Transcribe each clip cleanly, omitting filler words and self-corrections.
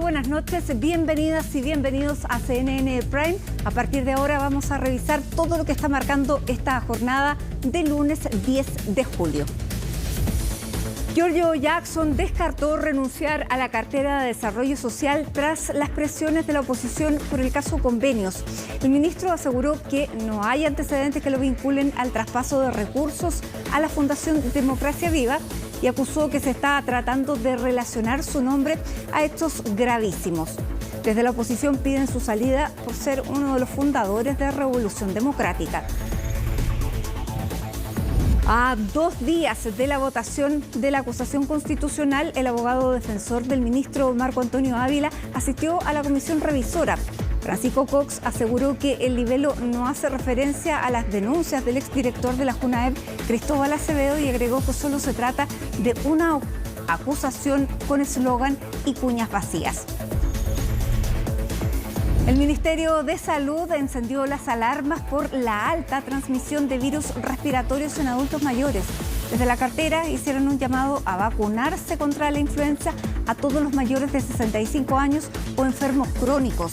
buenas noches, bienvenidas y bienvenidos a CNN Prime. A partir de ahora vamos a revisar todo lo que está marcando esta jornada de lunes 10 de julio. Giorgio Jackson descartó renunciar a la cartera de Desarrollo Social tras las presiones de la oposición por el caso Convenios. El ministro aseguró que no hay antecedentes que lo vinculen al traspaso de recursos a la Fundación Democracia Viva y acusó que se está tratando de relacionar su nombre a hechos gravísimos. Desde la oposición piden su salida por ser uno de los fundadores de Revolución Democrática. A 2 días de la votación de la acusación constitucional, el abogado defensor del ministro Marco Antonio Ávila asistió a la comisión revisora. Francisco Cox aseguró que el libelo no hace referencia a las denuncias del exdirector de la JUNAEP, Cristóbal Acevedo, y agregó que solo se trata de una acusación con eslogan y cuñas vacías. El Ministerio de Salud encendió las alarmas por la alta transmisión de virus respiratorios en adultos mayores. Desde la cartera hicieron un llamado a vacunarse contra la influenza a todos los mayores de 65 años o enfermos crónicos.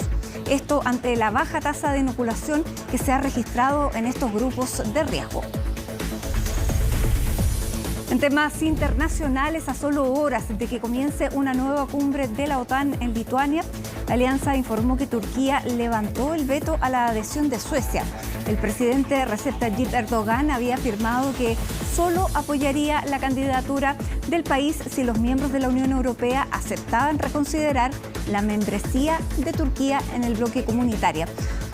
Esto ante la baja tasa de inoculación que se ha registrado en estos grupos de riesgo. En temas internacionales, a solo horas de que comience una nueva cumbre de la OTAN en Lituania, la alianza informó que Turquía levantó el veto a la adhesión de Suecia. El presidente Recep Tayyip Erdogan había afirmado que solo apoyaría la candidatura del país si los miembros de la Unión Europea aceptaban reconsiderar la membresía de Turquía en el bloque comunitario.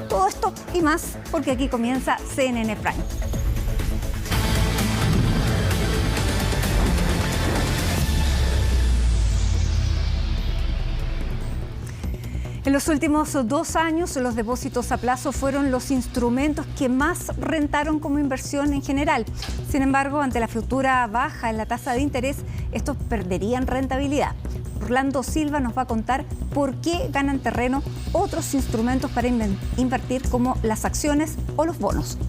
Todo esto y más porque aquí comienza CNN Prime. En los últimos 2 años, los depósitos a plazo fueron los instrumentos que más rentaron como inversión en general. Sin embargo, ante la futura baja en la tasa de interés, estos perderían rentabilidad. Orlando Silva nos va a contar por qué ganan terreno otros instrumentos para invertir, como las acciones o los bonos.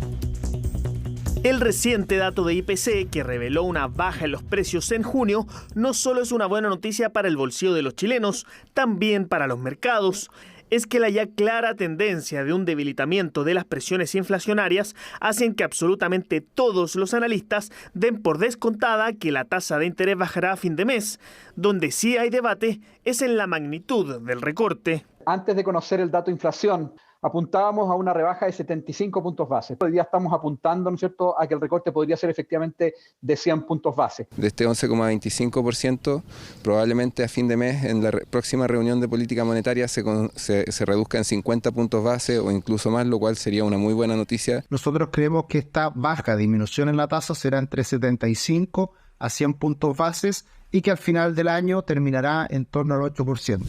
El reciente dato de IPC, que reveló una baja en los precios en junio, no solo es una buena noticia para el bolsillo de los chilenos, también para los mercados. Es que la ya clara tendencia de un debilitamiento de las presiones inflacionarias hacen que absolutamente todos los analistas den por descontada que la tasa de interés bajará a fin de mes. Donde sí hay debate es en la magnitud del recorte. Antes de conocer el dato de inflación, apuntábamos a una rebaja de 75 puntos base. Hoy día estamos apuntando, ¿no es cierto?, a que el recorte podría ser efectivamente de 100 puntos base. De este 11,25%, probablemente a fin de mes, en la próxima reunión de política monetaria, se reduzca en 50 puntos base o incluso más, lo cual sería una muy buena noticia. Nosotros creemos que esta baja disminución en la tasa será entre 75 a 100 puntos bases y que al final del año terminará en torno al 8%.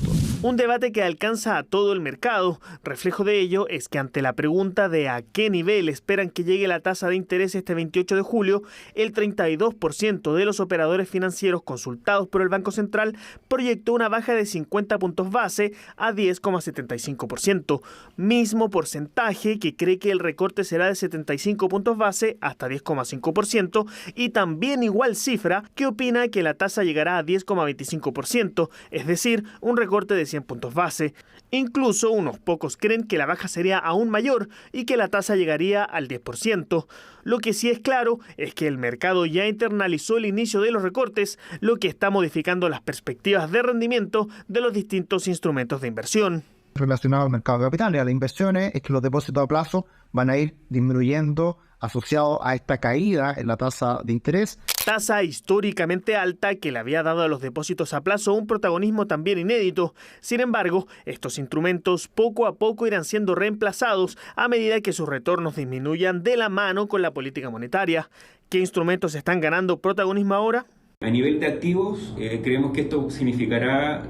Un debate que alcanza a todo el mercado. Reflejo de ello es que ante la pregunta de a qué nivel esperan que llegue la tasa de interés este 28 de julio, el 32% de los operadores financieros consultados por el Banco Central proyectó una baja de 50 puntos base a 10,75%, mismo porcentaje que cree que el recorte será de 75 puntos base hasta 10,5% y también igual cifra que opina que la tasa llegará a 10,25%, es decir, un recorte de 100 puntos base. Incluso unos pocos creen que la baja sería aún mayor y que la tasa llegaría al 10%. Lo que sí es claro es que el mercado ya internalizó el inicio de los recortes, lo que está modificando las perspectivas de rendimiento de los distintos instrumentos de inversión. Relacionado al mercado de capitales y a las inversiones es que los depósitos a plazo van a ir disminuyendo asociado a esta caída en la tasa de interés. Tasa históricamente alta que le había dado a los depósitos a plazo un protagonismo también inédito. Sin embargo, estos instrumentos poco a poco irán siendo reemplazados a medida que sus retornos disminuyan de la mano con la política monetaria. ¿Qué instrumentos están ganando protagonismo ahora? A nivel de activos, creemos que esto significará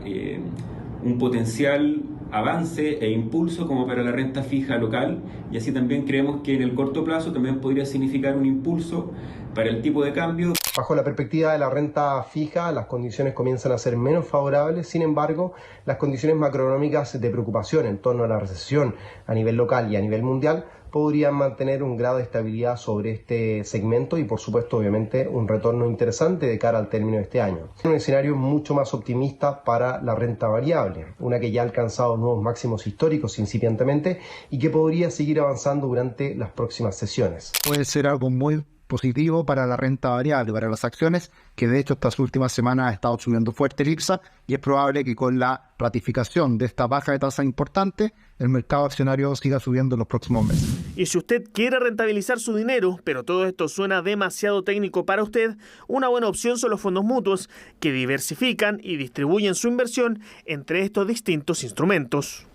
un potencial avance e impulso como para la renta fija local, y así también creemos que en el corto plazo también podría significar un impulso para el tipo de cambio. Bajo la perspectiva de la renta fija, las condiciones comienzan a ser menos favorables. Sin embargo, las condiciones macroeconómicas de preocupación en torno a la recesión a nivel local y a nivel mundial podrían mantener un grado de estabilidad sobre este segmento y, por supuesto, obviamente, un retorno interesante de cara al término de este año. Un escenario mucho más optimista para la renta variable, una que ya ha alcanzado nuevos máximos históricos incipientemente y que podría seguir avanzando durante las próximas sesiones. Puede ser algo muy positivo para la renta variable, para las acciones, que de hecho estas últimas semanas ha estado subiendo fuerte el IPSA, y es probable que con la ratificación de esta baja de tasa importante, el mercado accionario siga subiendo en los próximos meses. Y si usted quiere rentabilizar su dinero, pero todo esto suena demasiado técnico para usted, una buena opción son los fondos mutuos, que diversifican y distribuyen su inversión entre estos distintos instrumentos.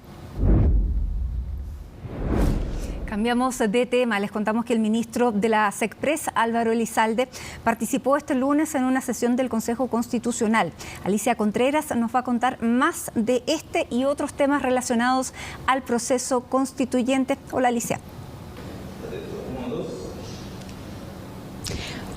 Cambiamos de tema. Les contamos que el ministro de la SECPRES, Álvaro Elizalde, participó este lunes en una sesión del Consejo Constitucional. Alicia Contreras nos va a contar más de este y otros temas relacionados al proceso constituyente. Hola, Alicia.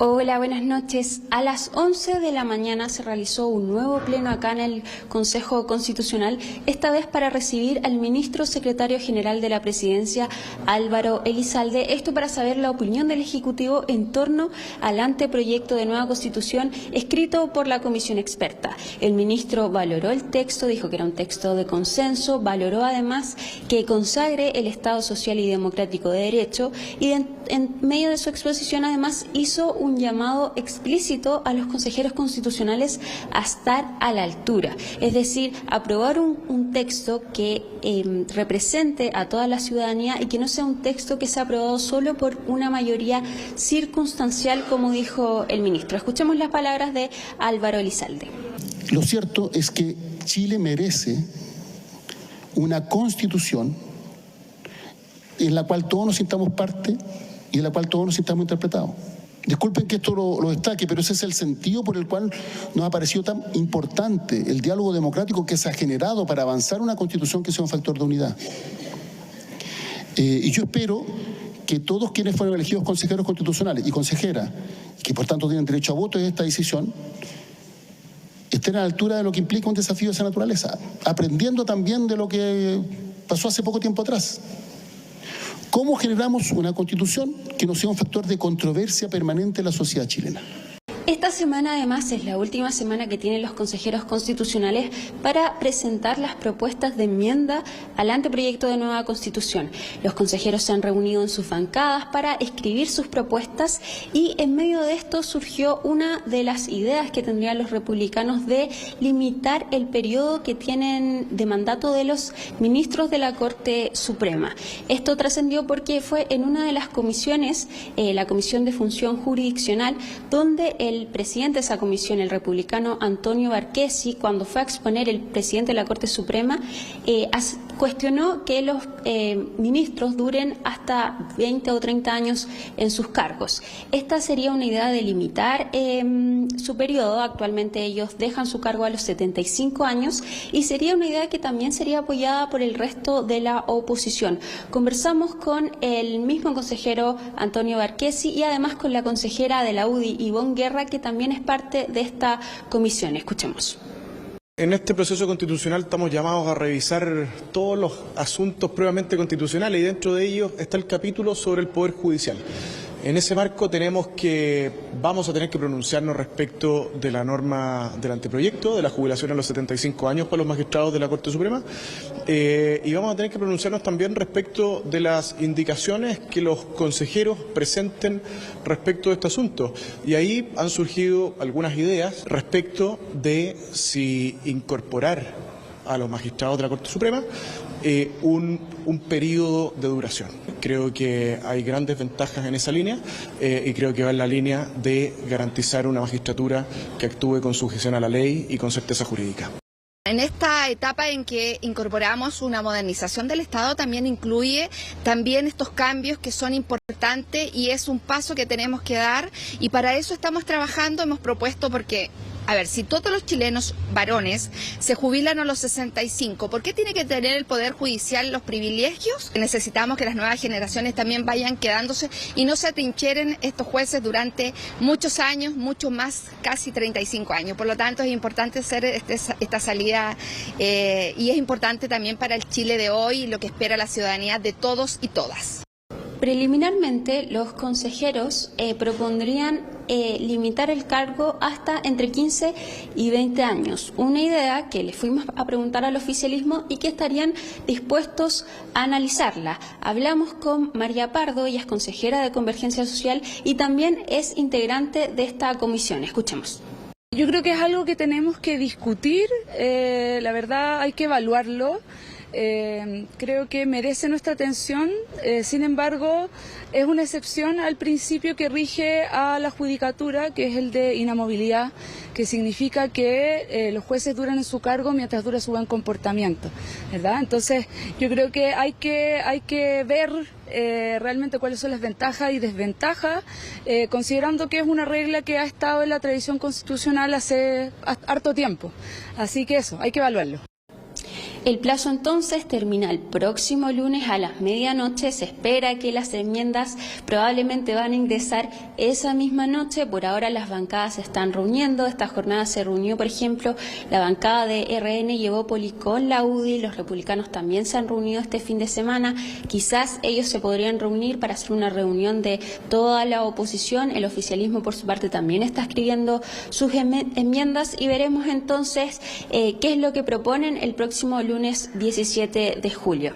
Hola, buenas noches. A las 11 de la mañana se realizó un nuevo pleno acá en el Consejo Constitucional, esta vez para recibir al ministro secretario general de la Presidencia, Álvaro Elizalde. Esto para saber la opinión del Ejecutivo en torno al anteproyecto de nueva Constitución escrito por la Comisión Experta. El ministro valoró el texto, dijo que era un texto de consenso, valoró además que consagre el Estado social y democrático de derecho y en medio de su exposición además hizo un llamado explícito a los consejeros constitucionales a estar a la altura, es decir, aprobar un texto que represente a toda la ciudadanía y que no sea un texto que sea aprobado solo por una mayoría circunstancial, como dijo el ministro. Escuchemos las palabras de Álvaro Elizalde. Lo cierto es que Chile merece una constitución en la cual todos nos sintamos parte y en la cual todos nos sintamos interpretados. Disculpen que esto lo destaque, pero ese es el sentido por el cual nos ha parecido tan importante el diálogo democrático que se ha generado para avanzar una constitución que sea un factor de unidad. Y yo espero que todos quienes fueron elegidos consejeros constitucionales y consejeras, que por tanto tienen derecho a voto en esta decisión, estén a la altura de lo que implica un desafío de esa naturaleza, aprendiendo también de lo que pasó hace poco tiempo atrás. ¿Cómo generamos una constitución que no sea un factor de controversia permanente en la sociedad chilena? Esta semana además es la última semana que tienen los consejeros constitucionales para presentar las propuestas de enmienda al anteproyecto de nueva Constitución. Los consejeros se han reunido en sus bancadas para escribir sus propuestas y en medio de esto surgió una de las ideas que tendrían los republicanos de limitar el periodo que tienen de mandato de los ministros de la Corte Suprema. Esto trascendió porque fue en una de las comisiones, la Comisión de Función Jurisdiccional, donde el presidente de esa comisión, el republicano Antonio Barquesi, cuando fue a exponer el presidente de la Corte Suprema, cuestionó que los ministros duren hasta 20 o 30 años en sus cargos. Esta sería una idea de limitar su periodo. Actualmente ellos dejan su cargo a los 75 años y sería una idea que también sería apoyada por el resto de la oposición. Conversamos con el mismo consejero Antonio Barquesi y además con la consejera de la UDI, Ivonne Guerra, que también es parte de esta comisión. Escuchemos. En este proceso constitucional estamos llamados a revisar todos los asuntos previamente constitucionales y dentro de ellos está el capítulo sobre el Poder Judicial. En ese marco vamos a tener que pronunciarnos respecto de la norma del anteproyecto, de la jubilación a los 75 años para los magistrados de la Corte Suprema, y vamos a tener que pronunciarnos también respecto de las indicaciones que los consejeros presenten respecto de este asunto. Y ahí han surgido algunas ideas respecto de si incorporar a los magistrados de la Corte Suprema un periodo de duración. Creo que hay grandes ventajas en esa línea y creo que va en la línea de garantizar una magistratura que actúe con sujeción a la ley y con certeza jurídica. En esta etapa en que incorporamos una modernización del Estado también incluye estos cambios que son importantes y es un paso que tenemos que dar y para eso estamos trabajando, hemos propuesto porque A ver, si todos los chilenos varones se jubilan a los 65, ¿por qué tiene que tener el Poder Judicial los privilegios? Necesitamos que las nuevas generaciones también vayan quedándose y no se atrincheren estos jueces durante muchos años, mucho más, casi 35 años. Por lo tanto, es importante hacer esta salida y es importante también para el Chile de hoy, lo que espera la ciudadanía de todos y todas. Preliminarmente, los consejeros propondrían limitar el cargo hasta entre 15 y 20 años. Una idea que le fuimos a preguntar al oficialismo y que estarían dispuestos a analizarla. Hablamos con María Pardo, ella es consejera de Convergencia Social y también es integrante de esta comisión. Escuchemos. Yo creo que es algo que tenemos que discutir, la verdad hay que evaluarlo. Creo que merece nuestra atención, sin embargo es una excepción al principio que rige a la judicatura, que es el de inamovilidad, que significa que los jueces duran en su cargo mientras dura su buen comportamiento, ¿verdad? Entonces yo creo que hay que ver realmente cuáles son las ventajas y desventajas, considerando que es una regla que ha estado en la tradición constitucional hace harto tiempo, así que eso, hay que evaluarlo. El plazo entonces termina el próximo lunes a las medianoche. Se espera que las enmiendas probablemente van a ingresar esa misma noche. Por ahora las bancadas se están reuniendo. Esta jornada se reunió, por ejemplo, la bancada de RN y Evópoli con la UDI. Los republicanos también se han reunido este fin de semana. Quizás ellos se podrían reunir para hacer una reunión de toda la oposición. El oficialismo, por su parte, también está escribiendo sus enmiendas y veremos entonces qué es lo que proponen el próximo lunes 17 de julio.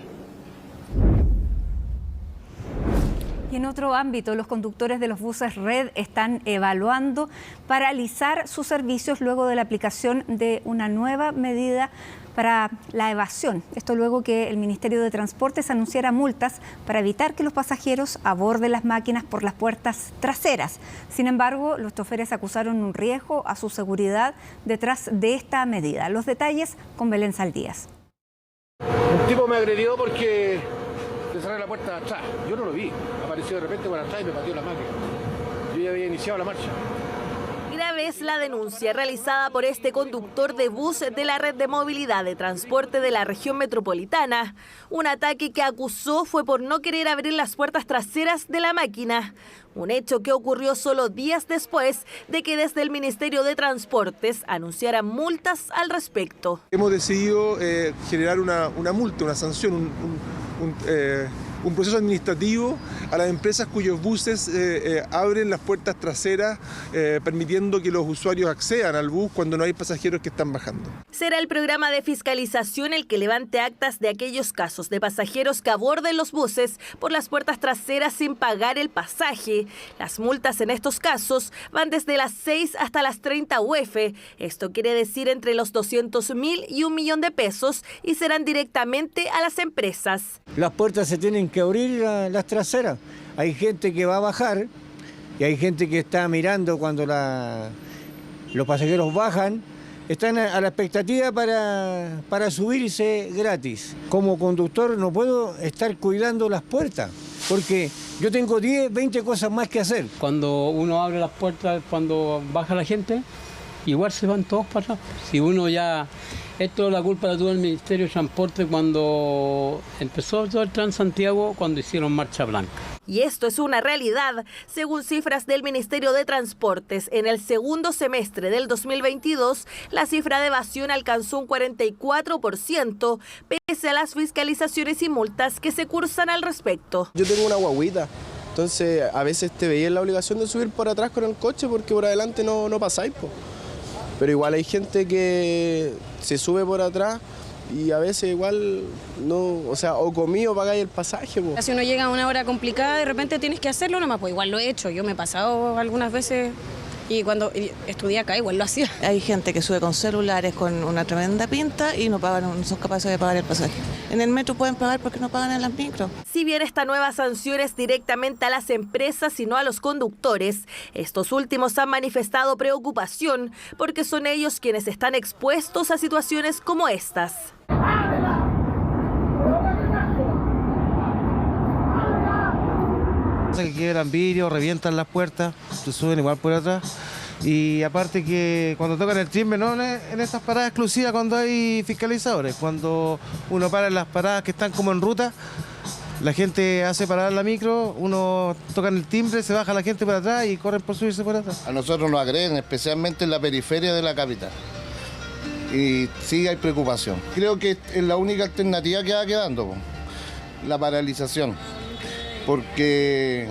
Y en otro ámbito, los conductores de los buses Red están evaluando paralizar sus servicios luego de la aplicación de una nueva medida para la evasión. Esto luego que el Ministerio de Transportes anunciara multas para evitar que los pasajeros aborden las máquinas por las puertas traseras. Sin embargo, los choferes acusaron un riesgo a su seguridad detrás de esta medida. Los detalles con Belén Saldías. Un tipo me agredió porque le cerré la puerta de atrás. Yo no lo vi. Apareció de repente por atrás y me pateó la máquina. Yo ya había iniciado la marcha. Grave es la denuncia realizada por este conductor de bus de la red de movilidad de transporte de la región metropolitana. Un ataque que acusó fue por no querer abrir las puertas traseras de la máquina. Un hecho que ocurrió solo días después de que desde el Ministerio de Transportes anunciaran multas al respecto. Hemos decidido generar una multa, una sanción, un proceso administrativo a las empresas cuyos buses abren las puertas traseras, permitiendo que los usuarios accedan al bus cuando no hay pasajeros que están bajando. Será el programa de fiscalización el que levante actas de aquellos casos de pasajeros que aborden los buses por las puertas traseras sin pagar el pasaje. Las multas en estos casos van desde las 6 hasta las 30 UF. Esto quiere decir entre los 200.000 y 1 millón de pesos y serán directamente a las empresas. Las puertas se tienen que abrir las traseras. Hay gente que va a bajar y hay gente que está mirando cuando los pasajeros bajan. Están a la expectativa para subirse gratis. Como conductor no puedo estar cuidando las puertas porque yo tengo 10, 20 cosas más que hacer. Cuando uno abre las puertas, cuando baja la gente, igual se van todos para atrás. Si uno ya... Esto la culpa la tuvo el Ministerio de Transporte cuando empezó todo el Transantiago, cuando hicieron marcha blanca. Y esto es una realidad. Según cifras del Ministerio de Transportes, en el segundo semestre del 2022, la cifra de evasión alcanzó un 44%, pese a las fiscalizaciones y multas que se cursan al respecto. Yo tengo una guaguita, entonces a veces te veía en la obligación de subir por atrás con el coche porque por adelante no pasáis, po. Pero igual hay gente que se sube por atrás y a veces igual no, o sea, o comí o pagáis el pasaje. Po. Si uno llega a una hora complicada, de repente tienes que hacerlo nomás, pues igual lo he hecho. Yo me he pasado algunas veces y cuando estudié acá igual lo hacía. Hay gente que sube con celulares con una tremenda pinta y no son capaces de pagar el pasaje. En el metro pueden pagar porque no pagan en las micros. Si bien esta nueva sanción es directamente a las empresas y no a los conductores, estos últimos han manifestado preocupación porque son ellos quienes están expuestos a situaciones como estas. Que quiebran vidrio, revientan las puertas, se suben igual por atrás Y aparte que cuando tocan el timbre, no en esas paradas exclusivas cuando hay fiscalizadores, cuando uno para en las paradas que están como en ruta, la gente hace parar la micro, uno toca el timbre, se baja la gente para atrás y corren por subirse por atrás. A nosotros nos agreden, especialmente en la periferia de la capital. Y sí hay preocupación. Creo que es la única alternativa que va quedando, la paralización. Porque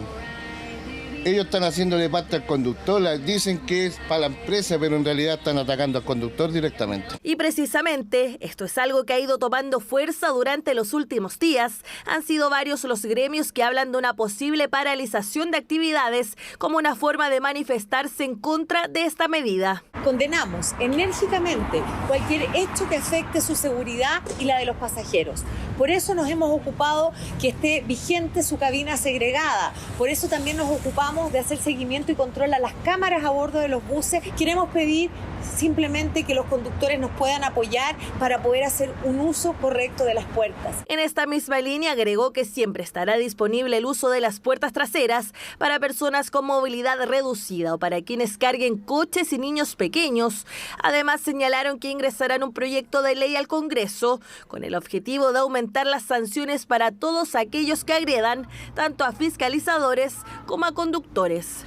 ellos están haciéndole parte al conductor, dicen que es para la empresa, pero en realidad están atacando al conductor directamente. Y precisamente, esto es algo que ha ido tomando fuerza durante los últimos días. Han sido varios los gremios que hablan de una posible paralización de actividades como una forma de manifestarse en contra de esta medida. Condenamos enérgicamente cualquier hecho que afecte su seguridad y la de los pasajeros. Por eso nos hemos ocupado que esté vigente su cabina segregada. Por eso también nos ocupamos de hacer seguimiento y control a las cámaras a bordo de los buses. Queremos pedir simplemente que los conductores nos puedan apoyar para poder hacer un uso correcto de las puertas. En esta misma línea agregó que siempre estará disponible el uso de las puertas traseras para personas con movilidad reducida o para quienes carguen coches y niños pequeños. Además, señalaron que ingresarán un proyecto de ley al Congreso con el objetivo de aumentar las sanciones para todos aquellos que agredan tanto a fiscalizadores como a conductores.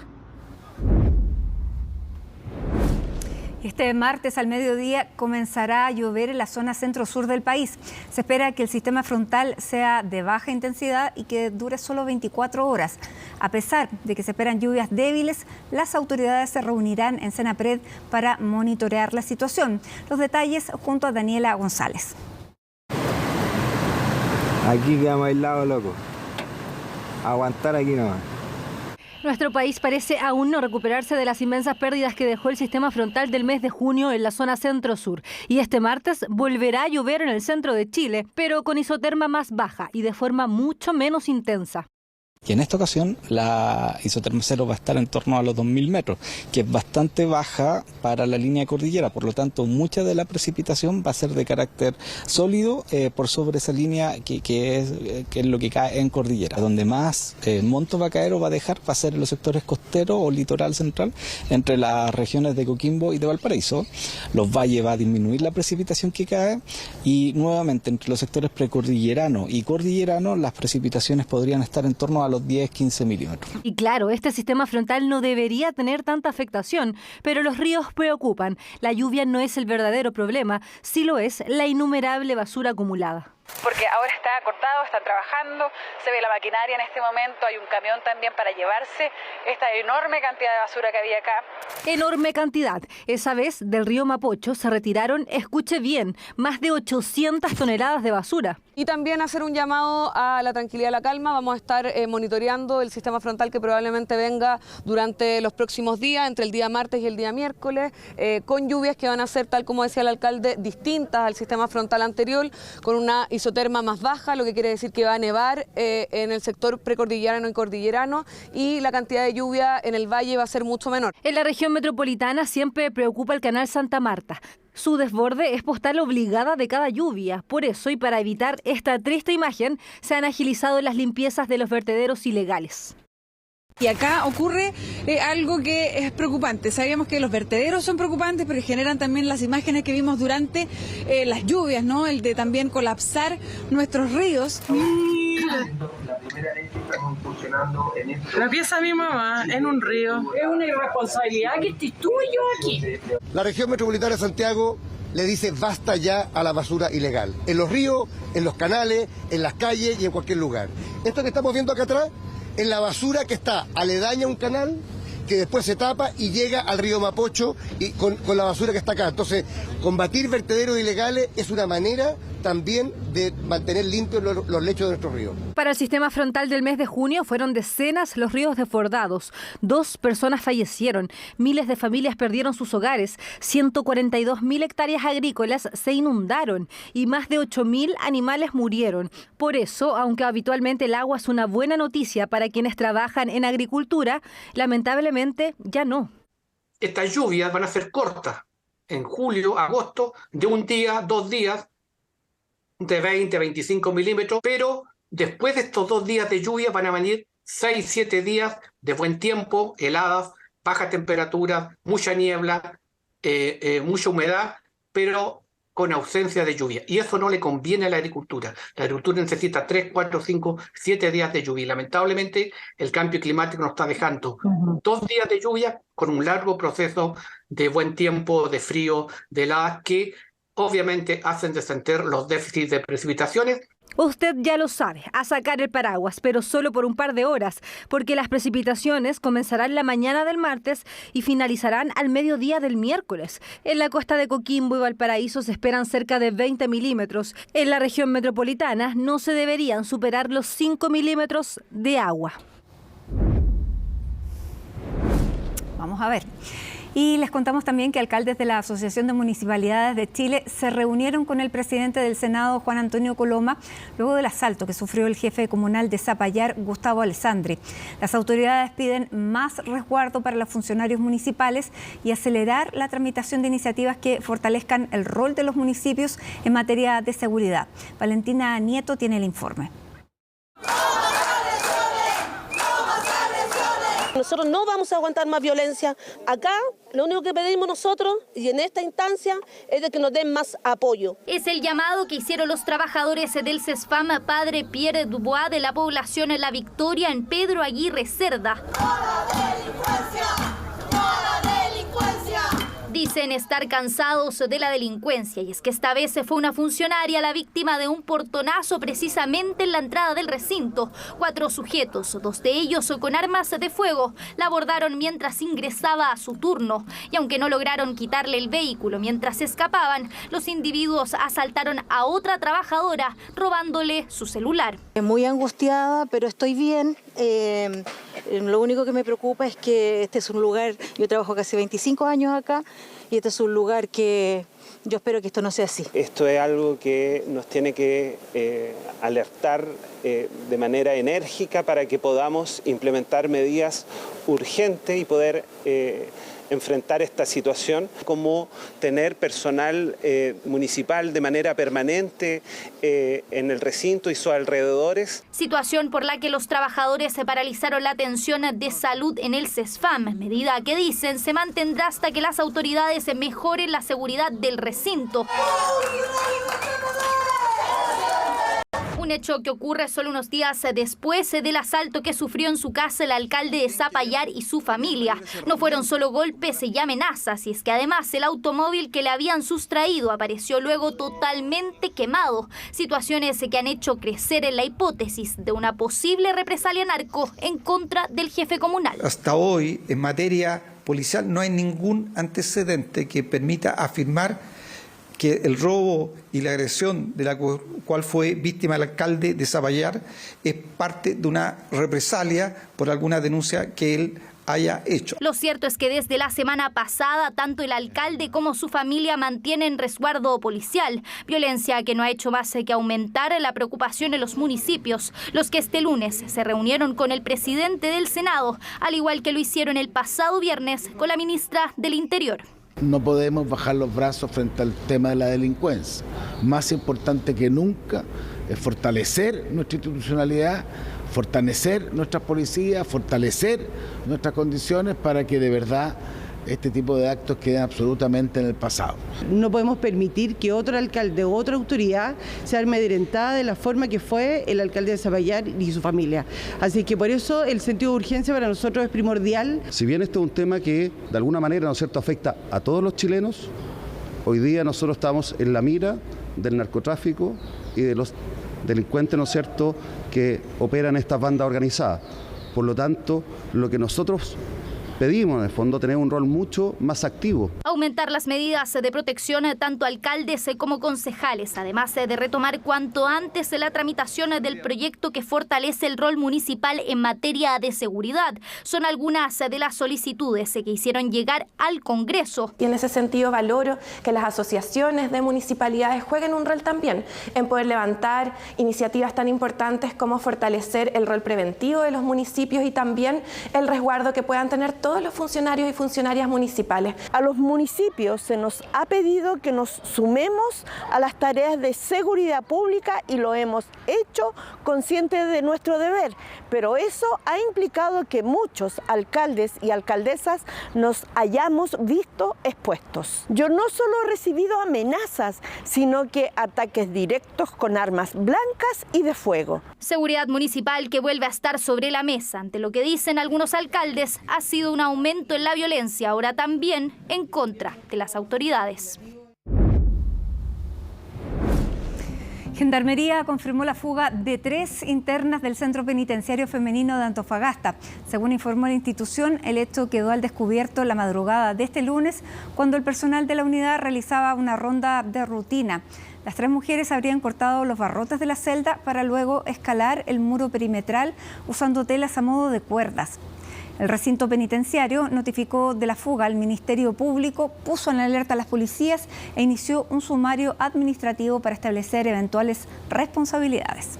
Este martes al mediodía comenzará a llover en la zona centro-sur del país. Se espera que el sistema frontal sea de baja intensidad y que dure solo 24 horas. A pesar de que se esperan lluvias débiles, las autoridades se reunirán en Senapred para monitorear la situación. Los detalles junto a Daniela González. Aquí quedamos aislados, loco. Aguantar aquí nomás. Nuestro país parece aún no recuperarse de las inmensas pérdidas que dejó el sistema frontal del mes de junio en la zona centro-sur. Y este martes volverá a llover en el centro de Chile, pero con isoterma más baja y de forma mucho menos intensa. Y en esta ocasión la isoterma cero va a estar en torno a los 2.000 metros, que es bastante baja para la línea cordillera. Por lo tanto, mucha de la precipitación va a ser de carácter sólido por sobre esa línea que es lo que cae en cordillera. Donde más monto va a caer o va a dejar va a ser en los sectores costeros o litoral central, entre las regiones de Coquimbo y de Valparaíso. Los valles va a disminuir la precipitación que cae y nuevamente entre los sectores precordillerano y cordillerano las precipitaciones podrían estar en torno a los 10-15 milímetros. Y claro, este sistema frontal no debería tener tanta afectación, pero los ríos preocupan. La lluvia no es el verdadero problema, sí lo es la innumerable basura acumulada. Porque ahora está cortado, están trabajando, se ve la maquinaria en este momento, hay un camión también para llevarse esta enorme cantidad de basura que había acá. Enorme cantidad. Esa vez del río Mapocho se retiraron, escuche bien, más de 800 toneladas de basura. Y también hacer un llamado a la tranquilidad y la calma. Vamos a estar monitoreando el sistema frontal que probablemente venga durante los próximos días, entre el día martes y el día miércoles, con lluvias que van a ser, tal como decía el alcalde, distintas al sistema frontal anterior, con una isoterma más baja, lo que quiere decir que va a nevar en el sector precordillerano y cordillerano, y la cantidad de lluvia en el valle va a ser mucho menor. En la región metropolitana siempre preocupa el canal Santa Marta. Su desborde es postal obligada de cada lluvia. Por eso, y para evitar esta triste imagen, se han agilizado las limpiezas de los vertederos ilegales. Y acá ocurre algo que es preocupante. Sabíamos que los vertederos son preocupantes, pero generan también las imágenes que vimos durante las lluvias, ¿no? El de también colapsar nuestros ríos. La primera vez que estamos funcionando en esto. La pieza de mi mamá en un río. Es una irresponsabilidad que estuve yo aquí. La región metropolitana de Santiago le dice basta ya a la basura ilegal. En los ríos, en los canales, en las calles y en cualquier lugar. Esto que estamos viendo acá atrás es la basura que está aledaña a un canal, que después se tapa y llega al río Mapocho y con la basura que está acá. Entonces, combatir vertederos ilegales es una manera también de mantener limpios los lechos de nuestros ríos. Para el sistema frontal del mes de junio fueron decenas los ríos desbordados. 2 personas fallecieron, miles de familias perdieron sus hogares, 142.000 hectáreas agrícolas se inundaron y más de 8.000 animales murieron. Por eso, aunque habitualmente el agua es una buena noticia para quienes trabajan en agricultura, lamentablemente ya no. Estas lluvias van a ser cortas, en julio, agosto, de un día, 2 días, de 20 a 25 milímetros, pero después de estos 2 días de lluvia van a venir 6-7 días de buen tiempo, heladas, bajas temperaturas, mucha niebla, mucha humedad, pero con ausencia de lluvia. Y eso no le conviene a la agricultura. La agricultura necesita 3, 4, 5, 7 días de lluvia. Y lamentablemente el cambio climático nos está dejando 2 días de lluvia con un largo proceso de buen tiempo, de frío, de heladas que obviamente hacen descender los déficits de precipitaciones. Usted ya lo sabe, a sacar el paraguas, pero solo por un par de horas, porque las precipitaciones comenzarán la mañana del martes y finalizarán al mediodía del miércoles. En la costa de Coquimbo y Valparaíso se esperan cerca de 20 milímetros. En la región metropolitana no se deberían superar los 5 milímetros de agua. Vamos a ver. Y les contamos también que alcaldes de la Asociación de Municipalidades de Chile se reunieron con el presidente del Senado, Juan Antonio Coloma, luego del asalto que sufrió el jefe comunal de Zapallar, Gustavo Alessandri. Las autoridades piden más resguardo para los funcionarios municipales y acelerar la tramitación de iniciativas que fortalezcan el rol de los municipios en materia de seguridad. Valentina Nieto tiene el informe. Nosotros no vamos a aguantar más violencia. Acá lo único que pedimos nosotros y en esta instancia es de que nos den más apoyo. Es el llamado que hicieron los trabajadores del CESFAM Padre Pierre Dubois de la población La Victoria en Pedro Aguirre Cerda. Dicen estar cansados de la delincuencia y es que esta vez fue una funcionaria la víctima de un portonazo precisamente en la entrada del recinto. 4 sujetos, 2 de ellos con armas de fuego, la abordaron mientras ingresaba a su turno y aunque no lograron quitarle el vehículo mientras escapaban, los individuos asaltaron a otra trabajadora robándole su celular. Muy angustiada, pero estoy bien. Lo único que me preocupa es que este es un lugar, yo trabajo casi 25 años acá, y este es un lugar que yo espero que esto no sea así. Esto es algo que nos tiene que alertar de manera enérgica para que podamos implementar medidas urgentes y poder enfrentar esta situación, como tener personal municipal de manera permanente en el recinto y sus alrededores. Situación por la que los trabajadores se paralizaron la atención de salud en el CESFAM, medida que dicen se mantendrá hasta que las autoridades mejoren la seguridad del recinto. Un hecho que ocurre solo unos días después del asalto que sufrió en su casa el alcalde de Zapallar y su familia. No fueron solo golpes y amenazas, y es que además el automóvil que le habían sustraído apareció luego totalmente quemado. Situaciones que han hecho crecer en la hipótesis de una posible represalia narco en contra del jefe comunal. Hasta hoy, en materia policial, no hay ningún antecedente que permita afirmar que el robo y la agresión de la cual fue víctima el alcalde de Zapallar es parte de una represalia por alguna denuncia que él haya hecho. Lo cierto es que desde la semana pasada, tanto el alcalde como su familia mantienen resguardo policial, violencia que no ha hecho más que aumentar la preocupación en los municipios, los que este lunes se reunieron con el presidente del Senado, al igual que lo hicieron el pasado viernes con la ministra del Interior. No podemos bajar los brazos frente al tema de la delincuencia. Más importante que nunca es fortalecer nuestra institucionalidad, fortalecer nuestras policías, fortalecer nuestras condiciones para que de verdad este tipo de actos queden absolutamente en el pasado. No podemos permitir que otro alcalde o otra autoridad sea amedrentada de la forma que fue el alcalde de Zapallar y su familia. Así que por eso el sentido de urgencia para nosotros es primordial. Si bien este es un tema que de alguna manera, ¿no es cierto?, afecta a todos los chilenos, hoy día nosotros estamos en la mira del narcotráfico y de los delincuentes, ¿no es cierto?, que operan estas bandas organizadas. Por lo tanto, lo que nosotros pedimos, en el fondo, tener un rol mucho más activo. Aumentar las medidas de protección tanto alcaldes como concejales, además de retomar cuanto antes la tramitación del proyecto que fortalece el rol municipal en materia de seguridad. Son algunas de las solicitudes que hicieron llegar al Congreso. Y en ese sentido valoro que las asociaciones de municipalidades jueguen un rol también en poder levantar iniciativas tan importantes como fortalecer el rol preventivo de los municipios y también el resguardo que puedan tener todos todos los funcionarios y funcionarias municipales. A los municipios se nos ha pedido que nos sumemos a las tareas de seguridad pública y lo hemos hecho conscientes de nuestro deber, pero eso ha implicado que muchos alcaldes y alcaldesas nos hayamos visto expuestos. Yo no solo he recibido amenazas, sino que ataques directos con armas blancas y de fuego. Seguridad municipal que vuelve a estar sobre la mesa ante lo que dicen algunos alcaldes ha sido un aumento en la violencia, ahora también en contra de las autoridades. Gendarmería confirmó la fuga de 3 internas del Centro Penitenciario Femenino de Antofagasta. Según informó la institución, el hecho quedó al descubierto la madrugada de este lunes, cuando el personal de la unidad realizaba una ronda de rutina. Las 3 mujeres habrían cortado los barrotes de la celda para luego escalar el muro perimetral usando telas a modo de cuerdas. El recinto penitenciario notificó de la fuga al Ministerio Público, puso en alerta a las policías e inició un sumario administrativo para establecer eventuales responsabilidades.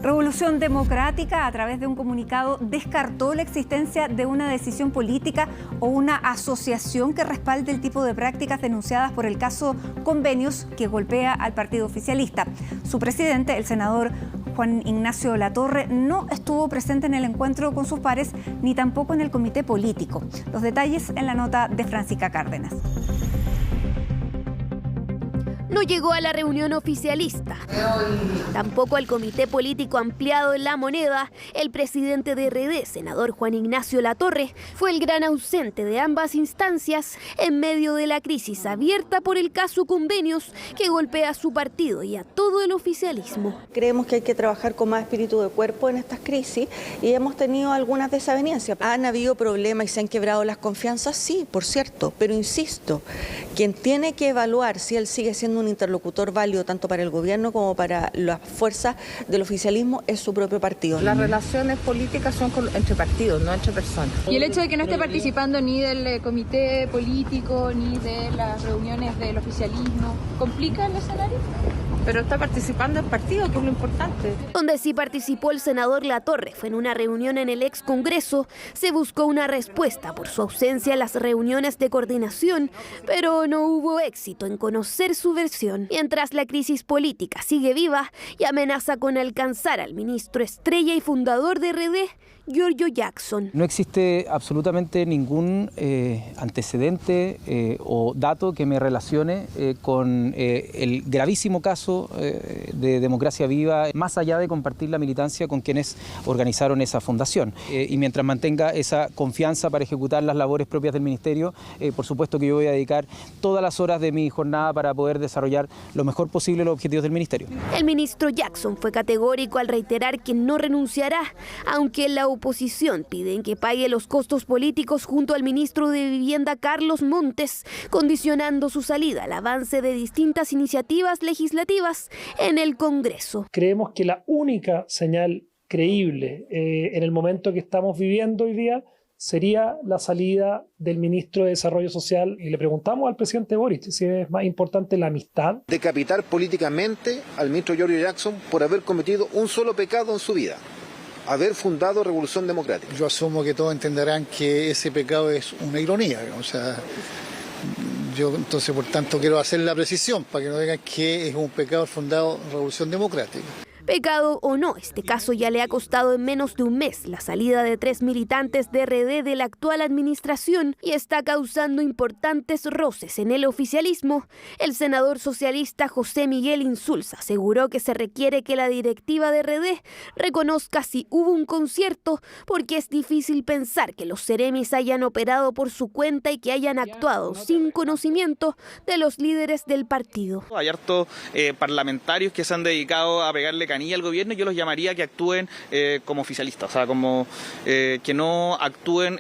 Revolución Democrática, a través de un comunicado, descartó la existencia de una decisión política o una asociación que respalde el tipo de prácticas denunciadas por el caso Convenios, que golpea al partido oficialista. Su presidente, el senador Juan Ignacio Latorre, no estuvo presente en el encuentro con sus pares ni tampoco en el comité político. Los detalles en la nota de Francisca Cárdenas. No llegó a la reunión oficialista, tampoco al comité político ampliado en La Moneda. El presidente de RD, senador Juan Ignacio Latorre, fue el gran ausente de ambas instancias en medio de la crisis abierta por el caso Convenios, que golpea a su partido y a todo el oficialismo. Creemos que hay que trabajar con más espíritu de cuerpo en estas crisis y hemos tenido algunas desavenencias. ¿Han habido problemas y se han quebrado las confianzas? Sí, por cierto, pero insisto, quien tiene que evaluar si él sigue siendo un interlocutor válido tanto para el gobierno como para las fuerzas del oficialismo es su propio partido. Las relaciones políticas son entre partidos, no entre personas. Y el hecho de que no esté participando ni del comité político ni de las reuniones del oficialismo, ¿complica el escenario? Pero está participando el partido, que es lo importante. Donde sí participó el senador Latorre fue en una reunión en el ex Congreso. Se buscó una respuesta por su ausencia en las reuniones de coordinación, pero no hubo éxito en conocer su versión. Mientras la crisis política sigue viva y amenaza con alcanzar al ministro estrella y fundador de RD, Giorgio Jackson. No existe absolutamente ningún antecedente o dato que me relacione con el gravísimo caso de Democracia Viva, más allá de compartir la militancia con quienes organizaron esa fundación. Y mientras mantenga esa confianza para ejecutar las labores propias del Ministerio, por supuesto que yo voy a dedicar todas las horas de mi jornada para poder desarrollar lo mejor posible los objetivos del Ministerio. El ministro Jackson fue categórico al reiterar que no renunciará, aunque la oposición piden que pague los costos políticos junto al ministro de Vivienda Carlos Montes, condicionando su salida al avance de distintas iniciativas legislativas en el Congreso. Creemos que la única señal creíble en el momento que estamos viviendo hoy día sería la salida del ministro de Desarrollo Social, y le preguntamos al presidente Boric si es más importante la amistad. Decapitar políticamente al ministro Giorgio Jackson por haber cometido un solo pecado en su vida: haber fundado Revolución Democrática. Yo asumo que todos entenderán que ese pecado es una ironía, o sea, yo entonces por tanto quiero hacer la precisión para que no digan que es un pecado fundado Revolución Democrática. Pecado o no, este caso ya le ha costado en menos de un mes la salida de 3 militantes de RD de la actual administración y está causando importantes roces en el oficialismo. El senador socialista José Miguel Insulza aseguró que se requiere que la directiva de RD reconozca si hubo un concierto, porque es difícil pensar que los seremis hayan operado por su cuenta y que hayan actuado sin conocimiento de los líderes del partido. Hay hartos parlamentarios que se han dedicado a pegarle al gobierno. Yo los llamaría a que actúen como oficialistas, o sea, como que no actúen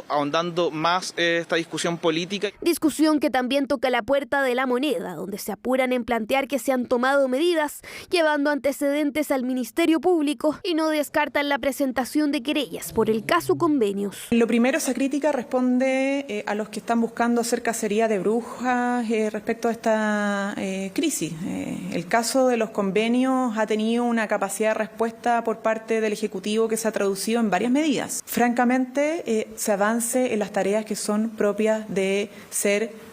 ahondando más esta discusión política. Discusión que también toca la puerta de La Moneda, donde se apuran en plantear que se han tomado medidas, llevando antecedentes al Ministerio Público, y no descartan la presentación de querellas por el caso Convenios. Lo primero, esa crítica responde a los que están buscando hacer cacería de brujas respecto a esta crisis. El caso de los convenios ha tenido una capacidad de respuesta por parte del Ejecutivo que se ha traducido en varias medidas. Francamente, se avance en las tareas que son propias de ser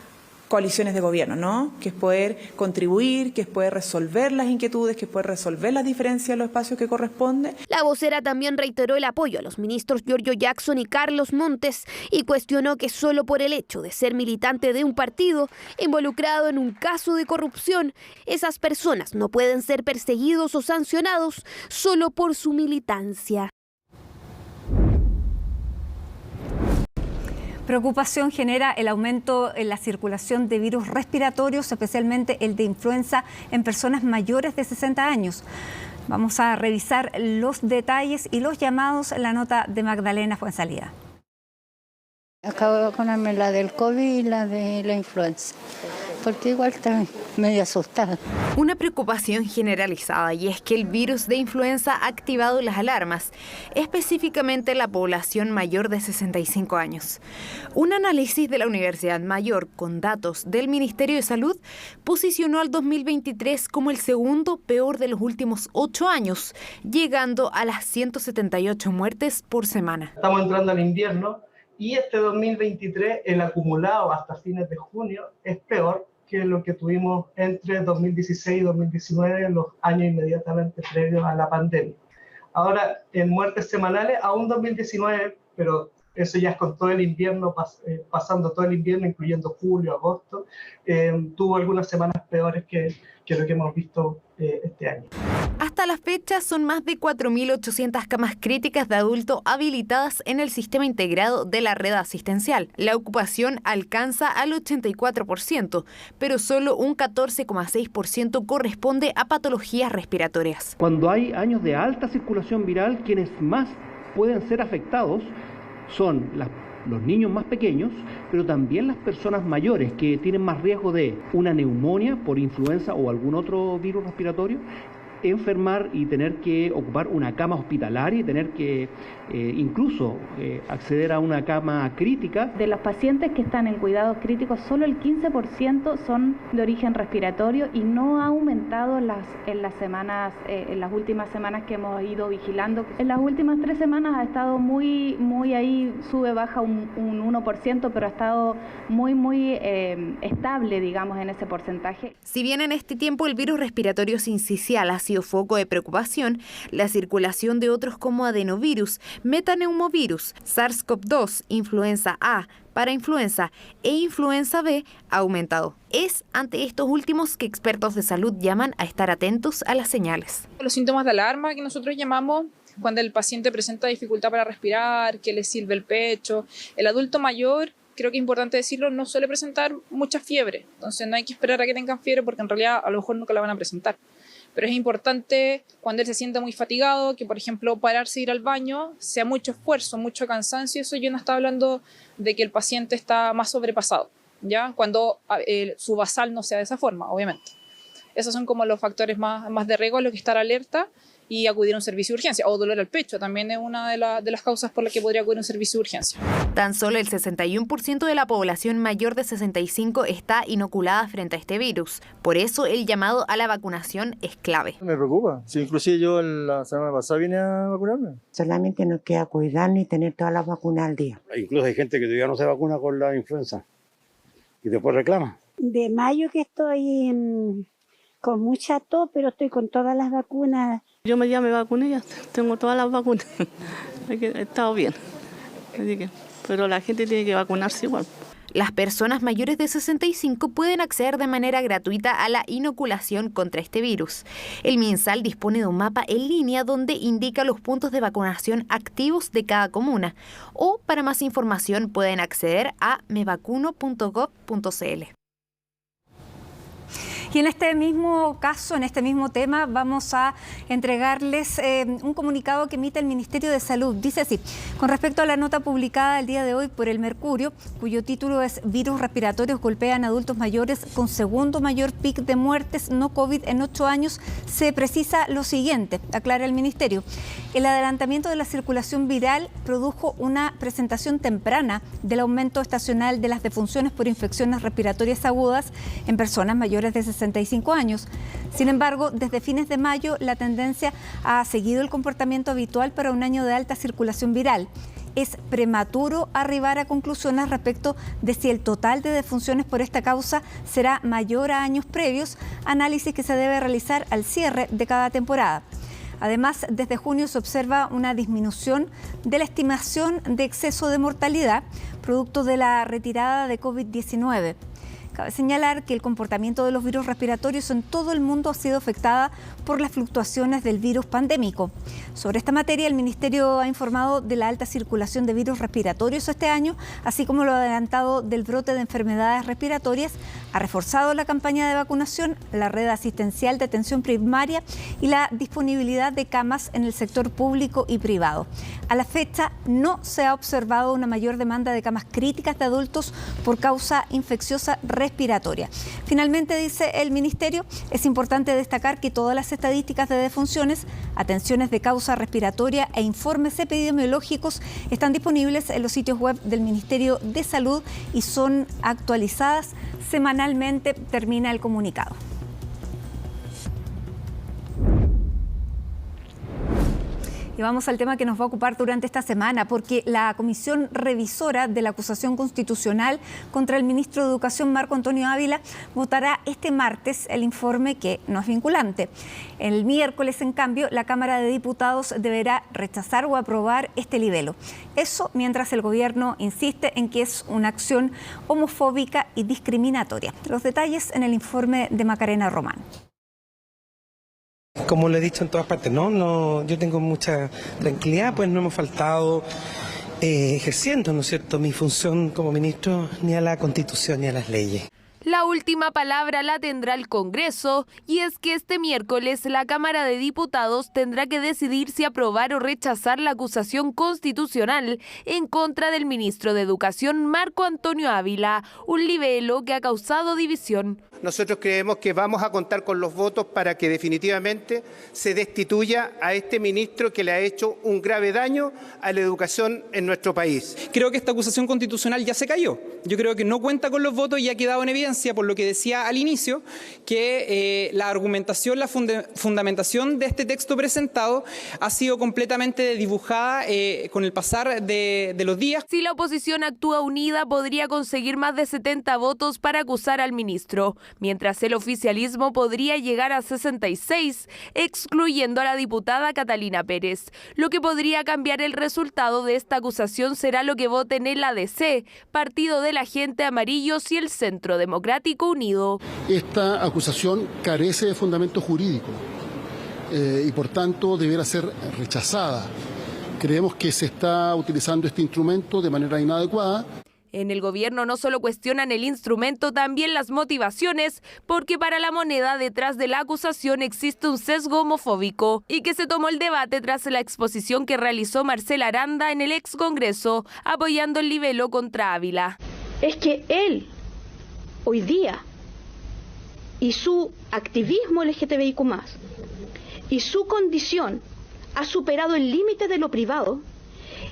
coaliciones de gobierno, ¿no? Que es poder contribuir, que es poder resolver las inquietudes, que es poder resolver las diferencias en los espacios que corresponden. La vocera también reiteró el apoyo a los ministros Giorgio Jackson y Carlos Montes y cuestionó que solo por el hecho de ser militante de un partido involucrado en un caso de corrupción, esas personas no pueden ser perseguidos o sancionados solo por su militancia. Preocupación genera el aumento en la circulación de virus respiratorios, especialmente el de influenza en personas mayores de 60 años. Vamos a revisar los detalles y los llamados en la nota de Magdalena Fuenzalida. Acabo de vacunarme la del COVID y la de la influenza, porque igual está medio asustada. Una preocupación generalizada, y es que el virus de influenza ha activado las alarmas, específicamente en la población mayor de 65 años. Un análisis de la Universidad Mayor con datos del Ministerio de Salud posicionó al 2023 como el segundo peor de los últimos 8 años, llegando a las 178 muertes por semana. Estamos entrando al invierno. Y este 2023, el acumulado hasta fines de junio, es peor que lo que tuvimos entre 2016 y 2019, los años inmediatamente previos a la pandemia. Ahora, en muertes semanales, aún 2019, pero eso ya es con todo el invierno, pasando todo el invierno, incluyendo julio, agosto, tuvo algunas semanas peores que lo que hemos visto este año. Hasta la fecha son más de 4.800 camas críticas de adulto habilitadas en el sistema integrado de la red asistencial. La ocupación alcanza al 84%, pero solo un 14,6% corresponde a patologías respiratorias. Cuando hay años de alta circulación viral, quienes más pueden ser afectados son los niños más pequeños, pero también las personas mayores que tienen más riesgo de una neumonía por influenza o algún otro virus respiratorio, enfermar y tener que ocupar una cama hospitalaria y tener que incluso acceder a una cama crítica. De los pacientes que están en cuidados críticos, solo el 15% son de origen respiratorio y no ha aumentado en las últimas semanas que hemos ido vigilando. En las últimas 3 semanas ha estado muy ahí, sube, baja un 1%, pero ha estado muy estable, digamos, en ese porcentaje. Si bien en este tiempo el virus respiratorio sincicial ha sido foco de preocupación, la circulación de otros como adenovirus, metaneumovirus, SARS-CoV-2, influenza A, parainfluenza e influenza B ha aumentado. Es ante estos últimos que expertos de salud llaman a estar atentos a las señales. Los síntomas de alarma que nosotros llamamos cuando el paciente presenta dificultad para respirar, que le silba el pecho. El adulto mayor, creo que es importante decirlo, no suele presentar mucha fiebre. Entonces no hay que esperar a que tengan fiebre porque en realidad a lo mejor nunca la van a presentar. Pero es importante cuando él se sienta muy fatigado, que por ejemplo pararse e ir al baño sea mucho esfuerzo, mucho cansancio. Eso yo no estaba hablando de que el paciente está más sobrepasado, ¿ya? Cuando su basal no sea de esa forma, obviamente. Esos son como los factores más de riesgo a los que estar alerta y acudir a un servicio de urgencia. O dolor al pecho también es una de las causas por las que podría acudir a un servicio de urgencia. Tan solo el 61% de la población mayor de 65 está inoculada frente a este virus. Por eso el llamado a la vacunación es clave. Me preocupa. Sí, inclusive yo la semana pasada vine a vacunarme. Solamente nos queda cuidarnos y tener todas las vacunas al día. Incluso hay gente que todavía no se vacuna con la influenza y después reclama. De mayo que estoy con mucha tos, pero estoy con todas las vacunas. Yo ya me vacuné, ya tengo todas las vacunas. He estado bien. Pero la gente tiene que vacunarse igual. Las personas mayores de 65 pueden acceder de manera gratuita a la inoculación contra este virus. El MinSal dispone de un mapa en línea donde indica los puntos de vacunación activos de cada comuna. O para más información pueden acceder a mevacuno.gov.cl. Y en este mismo caso, en este mismo tema, vamos a entregarles un comunicado que emite el Ministerio de Salud. Dice así: con respecto a la nota publicada el día de hoy por El Mercurio, cuyo título es Virus respiratorios golpean a adultos mayores con segundo mayor pic de muertes no COVID en 8 años, se precisa lo siguiente, aclara el Ministerio. El adelantamiento de la circulación viral produjo una presentación temprana del aumento estacional de las defunciones por infecciones respiratorias agudas en personas mayores de 60 65 años. Sin embargo, desde fines de mayo la tendencia ha seguido el comportamiento habitual para un año de alta circulación viral. Es prematuro arribar a conclusiones respecto de si el total de defunciones por esta causa será mayor a años previos, análisis que se debe realizar al cierre de cada temporada. Además, desde junio se observa una disminución de la estimación de exceso de mortalidad, producto de la retirada de COVID-19. Cabe señalar que el comportamiento de los virus respiratorios en todo el mundo ha sido afectada por las fluctuaciones del virus pandémico. Sobre esta materia, el Ministerio ha informado de la alta circulación de virus respiratorios este año, así como lo adelantado del brote de enfermedades respiratorias, ha reforzado la campaña de vacunación, la red asistencial de atención primaria y la disponibilidad de camas en el sector público y privado. A la fecha, no se ha observado una mayor demanda de camas críticas de adultos por causa infecciosa respiratoria. Finalmente, dice el Ministerio, es importante destacar que todas las estadísticas de defunciones, atenciones de causa respiratoria e informes epidemiológicos están disponibles en los sitios web del Ministerio de Salud y son actualizadas semanalmente, termina el comunicado. Y vamos al tema que nos va a ocupar durante esta semana, porque la Comisión Revisora de la Acusación Constitucional contra el ministro de Educación, Marco Antonio Ávila, votará este martes el informe que no es vinculante. El miércoles, en cambio, la Cámara de Diputados deberá rechazar o aprobar este libelo. Eso mientras el gobierno insiste en que es una acción homofóbica y discriminatoria. Los detalles en el informe de Macarena Román. Como lo he dicho en todas partes, yo tengo mucha tranquilidad, pues no hemos faltado ejerciendo, ¿no es cierto?, mi función como ministro ni a la Constitución ni a las leyes. La última palabra la tendrá el Congreso, y es que este miércoles la Cámara de Diputados tendrá que decidir si aprobar o rechazar la acusación constitucional en contra del ministro de Educación, Marco Antonio Ávila, un libelo que ha causado división. Nosotros creemos que vamos a contar con los votos para que definitivamente se destituya a este ministro que le ha hecho un grave daño a la educación en nuestro país. Creo que esta acusación constitucional ya se cayó. Yo creo que no cuenta con los votos y ha quedado en evidencia, por lo que decía al inicio, que la argumentación, la fundamentación de este texto presentado ha sido completamente dibujada con el pasar de los días. Si la oposición actúa unida, podría conseguir más de 70 votos para acusar al ministro, mientras el oficialismo podría llegar a 66, excluyendo a la diputada Catalina Pérez. Lo que podría cambiar el resultado de esta acusación será lo que voten el ADC, Partido de la Gente Amarillos, y el Centro Democrático Unido. Esta acusación carece de fundamento jurídico y por tanto deberá ser rechazada. Creemos que se está utilizando este instrumento de manera inadecuada. En el gobierno no solo cuestionan el instrumento, también las motivaciones, porque para la moneda detrás de la acusación existe un sesgo homofóbico, y que se tomó el debate tras la exposición que realizó Marcela Aranda en el ex Congreso, apoyando el libelo contra Ávila. Es que él, hoy día, y su activismo LGTBIQ+, y su condición, ha superado el límite de lo privado,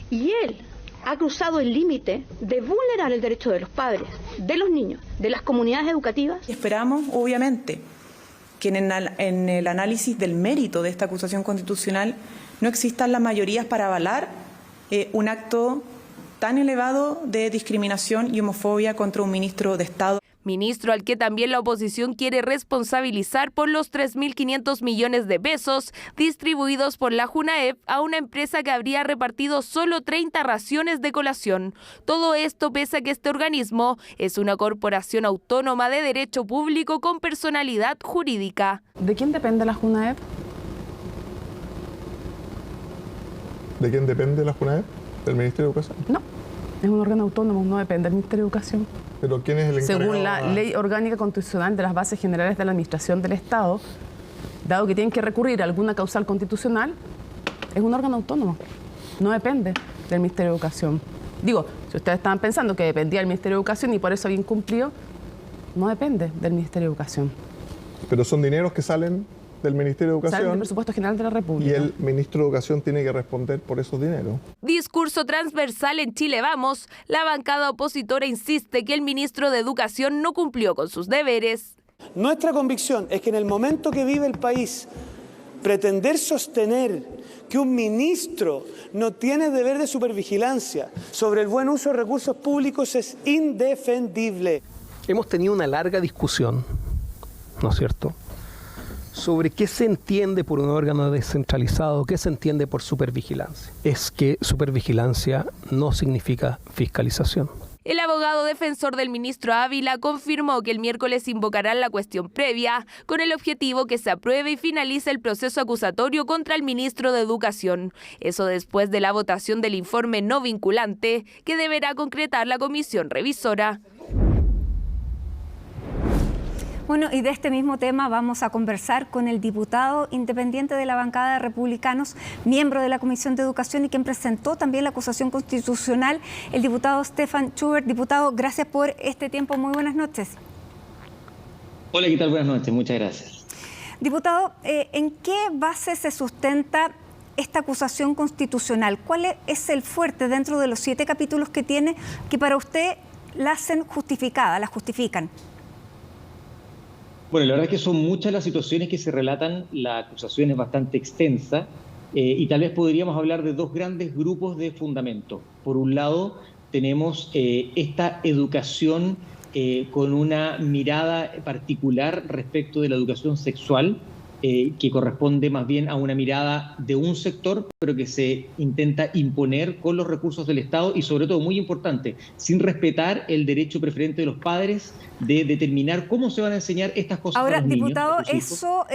y él ha cruzado el límite de vulnerar el derecho de los padres, de los niños, de las comunidades educativas. Esperamos, obviamente, que en el análisis del mérito de esta acusación constitucional no existan las mayorías para avalar un acto tan elevado de discriminación y homofobia contra un ministro de Estado. Ministro al que también la oposición quiere responsabilizar por los 3.500 millones de pesos distribuidos por la Junaep a una empresa que habría repartido solo 30 raciones de colación. Todo esto pese a que este organismo es una corporación autónoma de derecho público con personalidad jurídica. ¿De quién depende la Junaep? ¿De quién depende la Junaep? ¿Del Ministerio de Educación? No, es un órgano autónomo, no depende del Ministerio de Educación. ¿Pero quién es el encargado? Según la Ley Orgánica Constitucional de las Bases Generales de la Administración del Estado, dado que tienen que recurrir a alguna causal constitucional, es un órgano autónomo, no depende del Ministerio de Educación. Digo, si ustedes estaban pensando que dependía del Ministerio de Educación y por eso había incumplido, no depende del Ministerio de Educación. Pero son dineros que salen del Ministerio de Educación. Salen del presupuesto general de la República. Y el ministro de Educación tiene que responder por esos dineros. Discurso transversal en Chile Vamos. La bancada opositora insiste que el ministro de Educación no cumplió con sus deberes. Nuestra convicción es que en el momento que vive el país, pretender sostener que un ministro no tiene deber de supervigilancia sobre el buen uso de recursos públicos es indefendible. Hemos tenido una larga discusión, ¿no es cierto?, sobre qué se entiende por un órgano descentralizado, qué se entiende por supervigilancia. Es que supervigilancia no significa fiscalización. El abogado defensor del ministro Ávila confirmó que el miércoles invocarán la cuestión previa con el objetivo que se apruebe y finalice el proceso acusatorio contra el ministro de Educación. Eso después de la votación del informe no vinculante que deberá concretar la comisión revisora. Bueno, y de este mismo tema vamos a conversar con el diputado independiente de la bancada de Republicanos, miembro de la Comisión de Educación y quien presentó también la acusación constitucional, el diputado Stefan Schubert. Diputado, gracias por este tiempo. Muy buenas noches. Hola, ¿qué tal? Buenas noches. Muchas gracias. Diputado, ¿en qué base se sustenta esta acusación constitucional? ¿Cuál es el fuerte dentro de los 7 capítulos que tiene que para usted la hacen justificada, la justifican? Bueno, la verdad es que son muchas las situaciones que se relatan, la acusación es bastante extensa y tal vez podríamos hablar de 2 grandes grupos de fundamento. Por un lado, tenemos esta educación con una mirada particular respecto de la educación sexual, que corresponde más bien a una mirada de un sector, pero que se intenta imponer con los recursos del Estado y, sobre todo, muy importante, sin respetar el derecho preferente de los padres de determinar cómo se van a enseñar estas cosas. Ahora, a los niños, diputado, a sus hijos. eso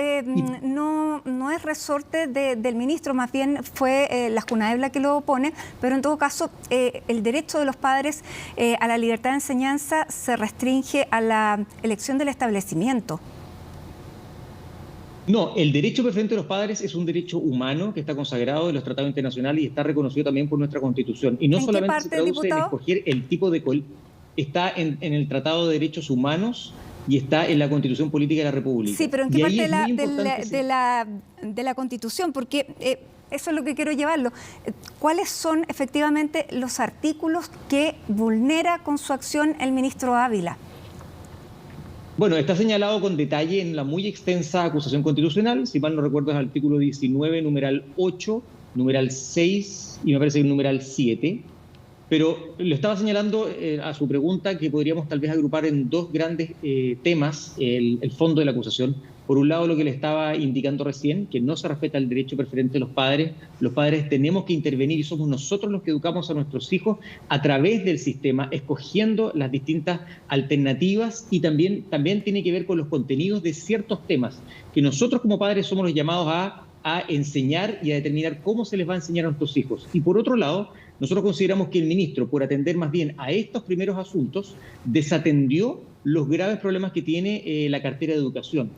no es resorte del ministro, más bien fue la Junaeb la que lo opone, pero en todo caso, el derecho de los padres a la libertad de enseñanza se restringe a la elección del establecimiento. No, el derecho preferente de los padres es un derecho humano que está consagrado en los tratados internacionales y está reconocido también por nuestra Constitución. Y no solamente se traduce en escoger el tipo de... Está en el Tratado de Derechos Humanos y está en la Constitución Política de la República. Sí, pero ¿en qué parte de la Constitución? Porque eso es lo que quiero llevarlo. ¿Cuáles son efectivamente los artículos que vulnera con su acción el ministro Ávila? Bueno, está señalado con detalle en la muy extensa acusación constitucional, si mal no recuerdo es el artículo 19, numeral 8, numeral 6 y me parece el numeral 7, pero lo estaba señalando a su pregunta que podríamos tal vez agrupar en 2 grandes temas el fondo de la acusación. Por un lado, lo que le estaba indicando recién, que no se respeta el derecho preferente de los padres tenemos que intervenir y somos nosotros los que educamos a nuestros hijos a través del sistema, escogiendo las distintas alternativas y también tiene que ver con los contenidos de ciertos temas, que nosotros como padres somos los llamados a enseñar y a determinar cómo se les va a enseñar a nuestros hijos. Y por otro lado, nosotros consideramos que el ministro, por atender más bien a estos primeros asuntos, desatendió los graves problemas que tiene la cartera de educación.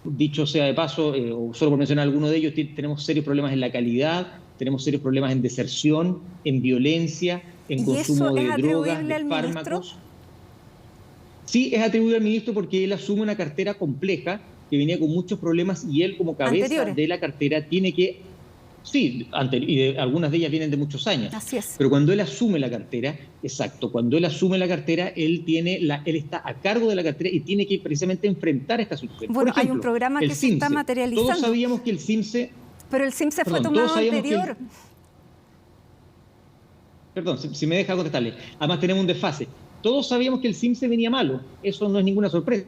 Dicho sea de paso, o solo por mencionar alguno de ellos, tenemos serios problemas en la calidad, tenemos serios problemas en deserción, en violencia, en consumo de drogas, de fármacos. Sí, es atribuido al ministro porque él asume una cartera compleja que venía con muchos problemas y él como cabeza de la cartera tiene que... Sí, y algunas de ellas vienen de muchos años. Así es. Pero cuando él asume la cartera, cuando él asume la cartera, él está a cargo de la cartera y tiene que precisamente enfrentar esta situación. Bueno, por ejemplo, hay un programa que se está materializando. Todos sabíamos que el CIMSE... Pero el CIMSE fue tomado anterior. Perdón, si me deja contestarle. Además tenemos un desfase. Todos sabíamos que el CIMSE venía malo. Eso no es ninguna sorpresa.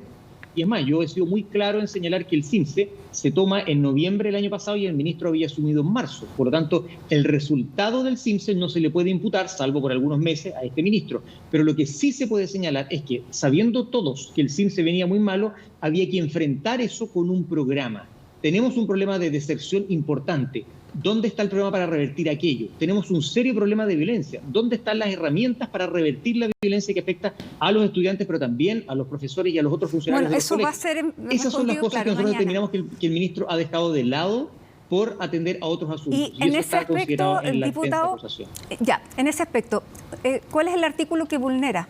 Y es más, yo he sido muy claro en señalar que el CIMSE se toma en noviembre del año pasado y el ministro había asumido en marzo. Por lo tanto, el resultado del CIMSE no se le puede imputar, salvo por algunos meses, a este ministro. Pero lo que sí se puede señalar es que, sabiendo todos que el CIMSE venía muy malo, había que enfrentar eso con un programa. Tenemos un problema de deserción importante. ¿Dónde está el programa para revertir aquello? Tenemos un serio problema de violencia. ¿Dónde están las herramientas para revertir la violencia que afecta a los estudiantes, pero también a los profesores y a los otros funcionarios de los colegios? Eso va a ser Esas son las cosas que nosotros determinamos que el ministro ha dejado de lado por atender a otros asuntos. Y en ese aspecto, diputado, en ese aspecto, ¿cuál es el artículo que vulnera?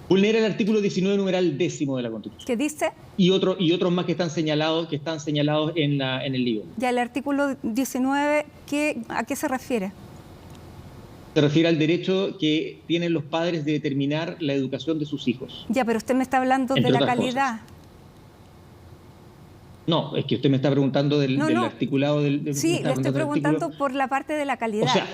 Vulnera el artículo 19, numeral 10 de la Constitución. ¿Qué dice? Y otros más que están señalados en el libro. Ya, el artículo 19, ¿a qué se refiere? Se refiere al derecho que tienen los padres de determinar la educación de sus hijos. Ya, pero usted me está hablando de la calidad. No, es que usted me está preguntando del articulado del... Sí, le estoy preguntando por la parte de la calidad. O sea,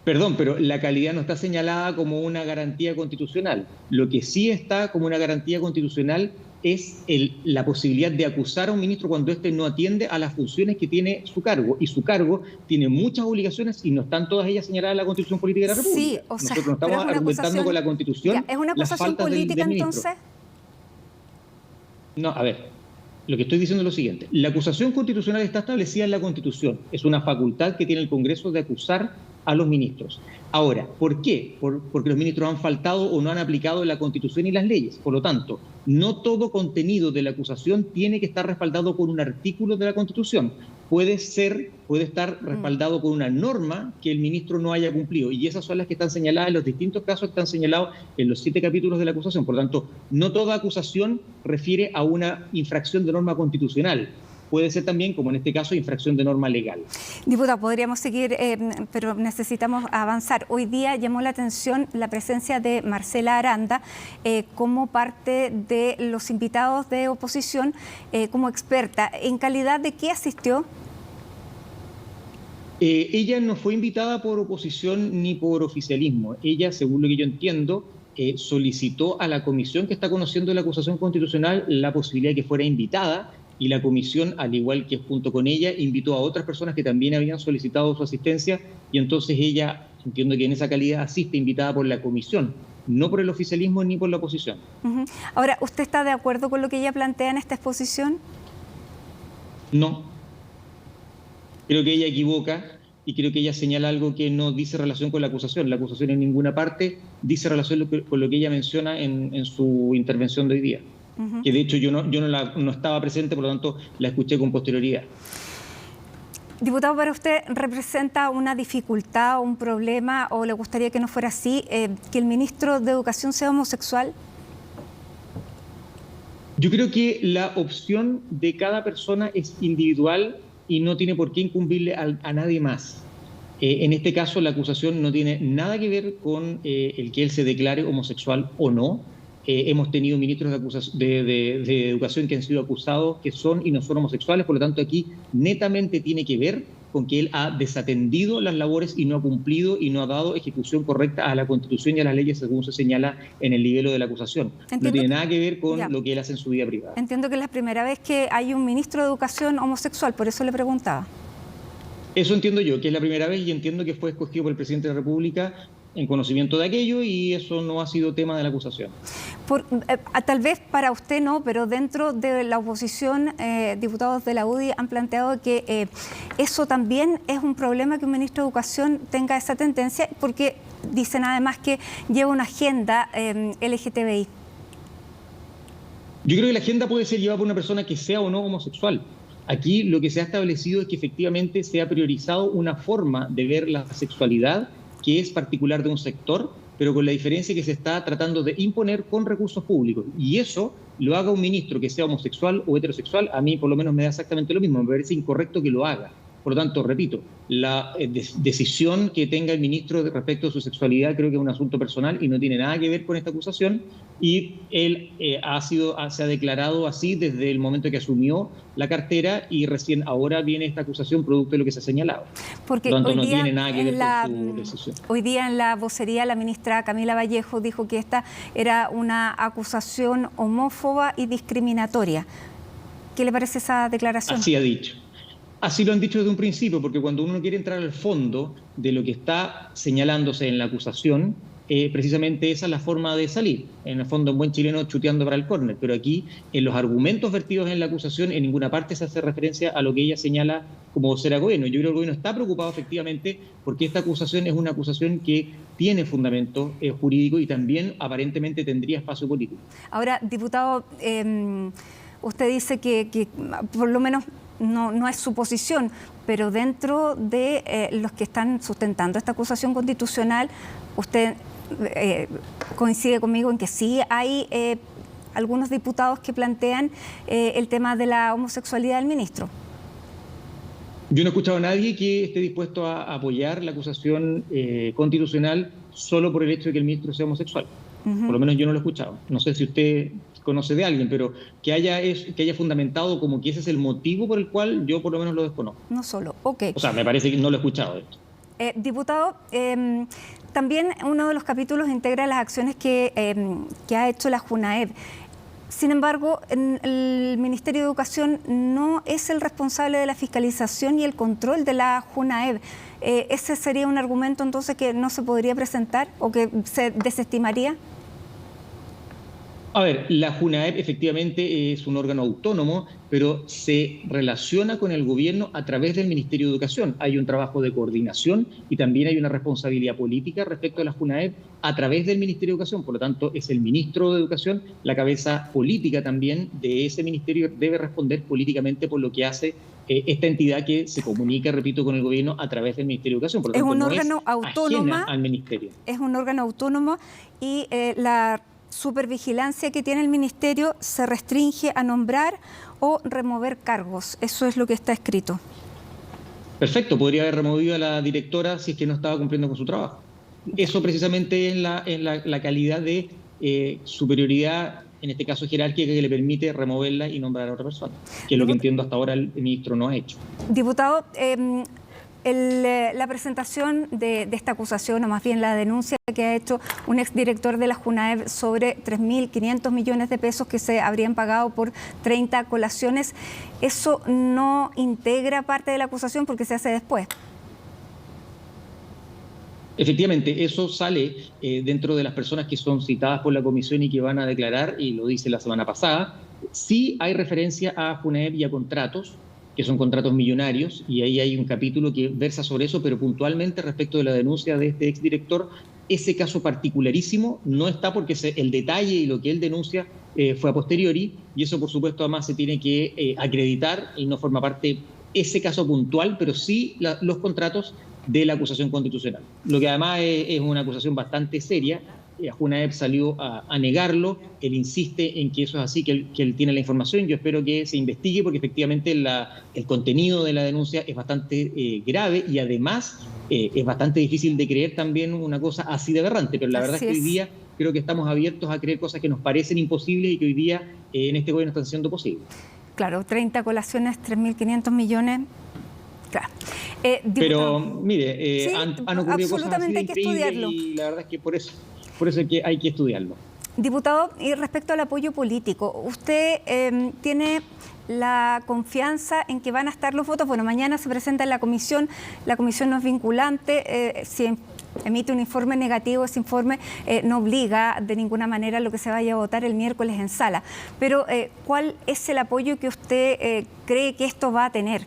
perdón, pero la calidad no está señalada como una garantía constitucional. Lo que sí está como una garantía constitucional es la posibilidad de acusar a un ministro cuando éste no atiende a las funciones que tiene su cargo. Y su cargo tiene muchas obligaciones y no están todas ellas señaladas en la Constitución Política de la República. Sí, o sea, nosotros no estamos argumentando con la Constitución. ¿Es una acusación política entonces? No, a ver. Lo que estoy diciendo es lo siguiente. La acusación constitucional está establecida en la Constitución. Es una facultad que tiene el Congreso de acusar a los ministros. Ahora, ¿por qué? Porque los ministros han faltado o no han aplicado la Constitución y las leyes. Por lo tanto, no todo contenido de la acusación tiene que estar respaldado con un artículo de la Constitución. Puede estar respaldado con una norma que el ministro no haya cumplido. Y esas son las que están señaladas en los distintos casos que están señalados en los 7 capítulos de la acusación. Por lo tanto, no toda acusación refiere a una infracción de norma constitucional. Puede ser también, como en este caso, infracción de norma legal. Diputado, podríamos seguir, pero necesitamos avanzar. Hoy día llamó la atención la presencia de Marcela Aranda como parte de los invitados de oposición, como experta. ¿En calidad de qué asistió? Ella no fue invitada por oposición ni por oficialismo. Ella, según lo que yo entiendo, solicitó a la comisión que está conociendo la acusación constitucional la posibilidad de que fuera invitada, y la comisión, al igual que junto con ella, invitó a otras personas que también habían solicitado su asistencia, y entonces ella, entiendo que en esa calidad asiste invitada por la comisión, no por el oficialismo ni por la oposición. Ahora, ¿usted está de acuerdo con lo que ella plantea en esta exposición? No. Creo que ella equivoca y creo que ella señala algo que no dice relación con la acusación. La acusación en ninguna parte dice relación con lo que ella menciona en su intervención de hoy día. Que de hecho yo no estaba presente, por lo tanto la escuché con posterioridad. Diputado, ¿para usted representa una dificultad o un problema, o le gustaría que no fuera así, que el ministro de Educación sea homosexual? Yo creo que la opción de cada persona es individual y no tiene por qué incumbirle a nadie más. En este caso la acusación no tiene nada que ver con el que él se declare homosexual o no. Hemos tenido ministros de educación que han sido acusados que son y no son homosexuales, por lo tanto aquí netamente tiene que ver con que él ha desatendido las labores y no ha cumplido y no ha dado ejecución correcta a la Constitución y a las leyes según se señala en el libelo de la acusación. No tiene nada que ver con lo que él hace en su vida privada. Entiendo que es la primera vez que hay un ministro de Educación homosexual, por eso le preguntaba. Eso entiendo yo, que es la primera vez, y entiendo que fue escogido por el presidente de la República en conocimiento de aquello, y eso no ha sido tema de la acusación. Tal vez para usted no, pero dentro de la oposición, diputados de la UDI han planteado que eso también es un problema, que un ministro de Educación tenga esa tendencia, porque dicen además que lleva una agenda LGTBI. Yo creo que la agenda puede ser llevada por una persona que sea o no homosexual. Aquí lo que se ha establecido es que efectivamente se ha priorizado una forma de ver la sexualidad que es particular de un sector, pero con la diferencia que se está tratando de imponer con recursos públicos. Y eso lo haga un ministro que sea homosexual o heterosexual, a mí por lo menos me da exactamente lo mismo, me parece incorrecto que lo haga. Por lo tanto, repito, la decisión que tenga el ministro respecto a su sexualidad creo que es un asunto personal y no tiene nada que ver con esta acusación, y él se ha declarado así desde el momento que asumió la cartera, y recién ahora viene esta acusación producto de lo que se ha señalado. Porque por lo tanto, hoy día no tiene nada que ver con su decisión. Hoy día en la vocería la ministra Camila Vallejo dijo que esta era una acusación homófoba y discriminatoria. ¿Qué le parece esa declaración? Así ha dicho. Así lo han dicho desde un principio, porque cuando uno quiere entrar al fondo de lo que está señalándose en la acusación, precisamente esa es la forma de salir. En el fondo, en buen chileno, chuteando para el córner. Pero aquí, en los argumentos vertidos en la acusación, en ninguna parte se hace referencia a lo que ella señala como vocera del gobierno. Yo creo que el gobierno está preocupado efectivamente porque esta acusación es una acusación que tiene fundamento jurídico y también aparentemente tendría espacio político. Ahora, diputado, usted dice que por lo menos no es su posición, pero dentro de los que están sustentando esta acusación constitucional, usted coincide conmigo en que sí hay algunos diputados que plantean el tema de la homosexualidad del ministro. Yo no he escuchado a nadie que esté dispuesto a apoyar la acusación constitucional solo por el hecho de que el ministro sea homosexual. Por lo menos yo no lo he escuchado. No sé si usted conoce de alguien, pero que haya fundamentado como que ese es el motivo por el cual yo por lo menos lo desconozco. No solo, ok. O sea, me parece que no lo he escuchado esto. Diputado, también uno de los capítulos integra las acciones que ha hecho la JUNAEV. Sin embargo, el Ministerio de Educación no es el responsable de la fiscalización y el control de la JUNAEV. ¿Ese sería un argumento entonces que no se podría presentar o que se desestimaría? A ver, la JUNAEV efectivamente es un órgano autónomo, pero se relaciona con el gobierno a través del Ministerio de Educación. Hay un trabajo de coordinación y también hay una responsabilidad política respecto a la JUNAEV a través del Ministerio de Educación. Por lo tanto, es el ministro de Educación, la cabeza política también de ese ministerio, debe responder políticamente por lo que hace esta entidad que se comunica, repito, con el gobierno a través del Ministerio de Educación. Por lo tanto, es un no órgano autónomo al ministerio. Es un órgano autónomo y la supervigilancia que tiene el ministerio se restringe a nombrar o remover cargos. Eso es lo que está escrito. Perfecto, podría haber removido a la directora si es que no estaba cumpliendo con su trabajo. Eso precisamente es la calidad de superioridad, en este caso jerárquica, que le permite removerla y nombrar a otra persona, que es lo que entiendo hasta ahora el ministro no ha hecho. Diputado, la presentación de esta acusación, o más bien la denuncia que ha hecho un exdirector de la JUNAEV sobre 3.500 millones de pesos que se habrían pagado por 30 colaciones, ¿eso no integra parte de la acusación porque se hace después? Efectivamente, eso sale dentro de las personas que son citadas por la comisión y que van a declarar, y lo dice la semana pasada. Sí hay referencia a JUNAEV y a contratos, que son contratos millonarios, y ahí hay un capítulo que versa sobre eso, pero puntualmente respecto de la denuncia de este exdirector, ese caso particularísimo no está porque el detalle y lo que él denuncia fue a posteriori, y eso por supuesto además se tiene que acreditar y no forma parte ese caso puntual, pero sí los contratos de la acusación constitucional. Lo que además es una acusación bastante seria. JUNAEV salió a negarlo, él insiste en que eso es así, que él tiene la información. Yo espero que se investigue porque efectivamente el contenido de la denuncia es bastante grave y además es bastante difícil de creer también una cosa así de aberrante, pero la verdad es que hoy día creo que estamos abiertos a creer cosas que nos parecen imposibles y que hoy día en este gobierno están siendo posibles. Claro, 30 colaciones, 3.500 millones... Claro. Pero mire, sí, han ocurrido cosas así de hay que estudiarlo. Y la verdad es que por eso es que hay que estudiarlo. Diputado, y respecto al apoyo político, ¿usted tiene la confianza en que van a estar los votos? Bueno, mañana se presenta en la comisión no es vinculante, si emite un informe negativo, ese informe no obliga de ninguna manera a lo que se vaya a votar el miércoles en sala. Pero, ¿cuál es el apoyo que usted cree que esto va a tener?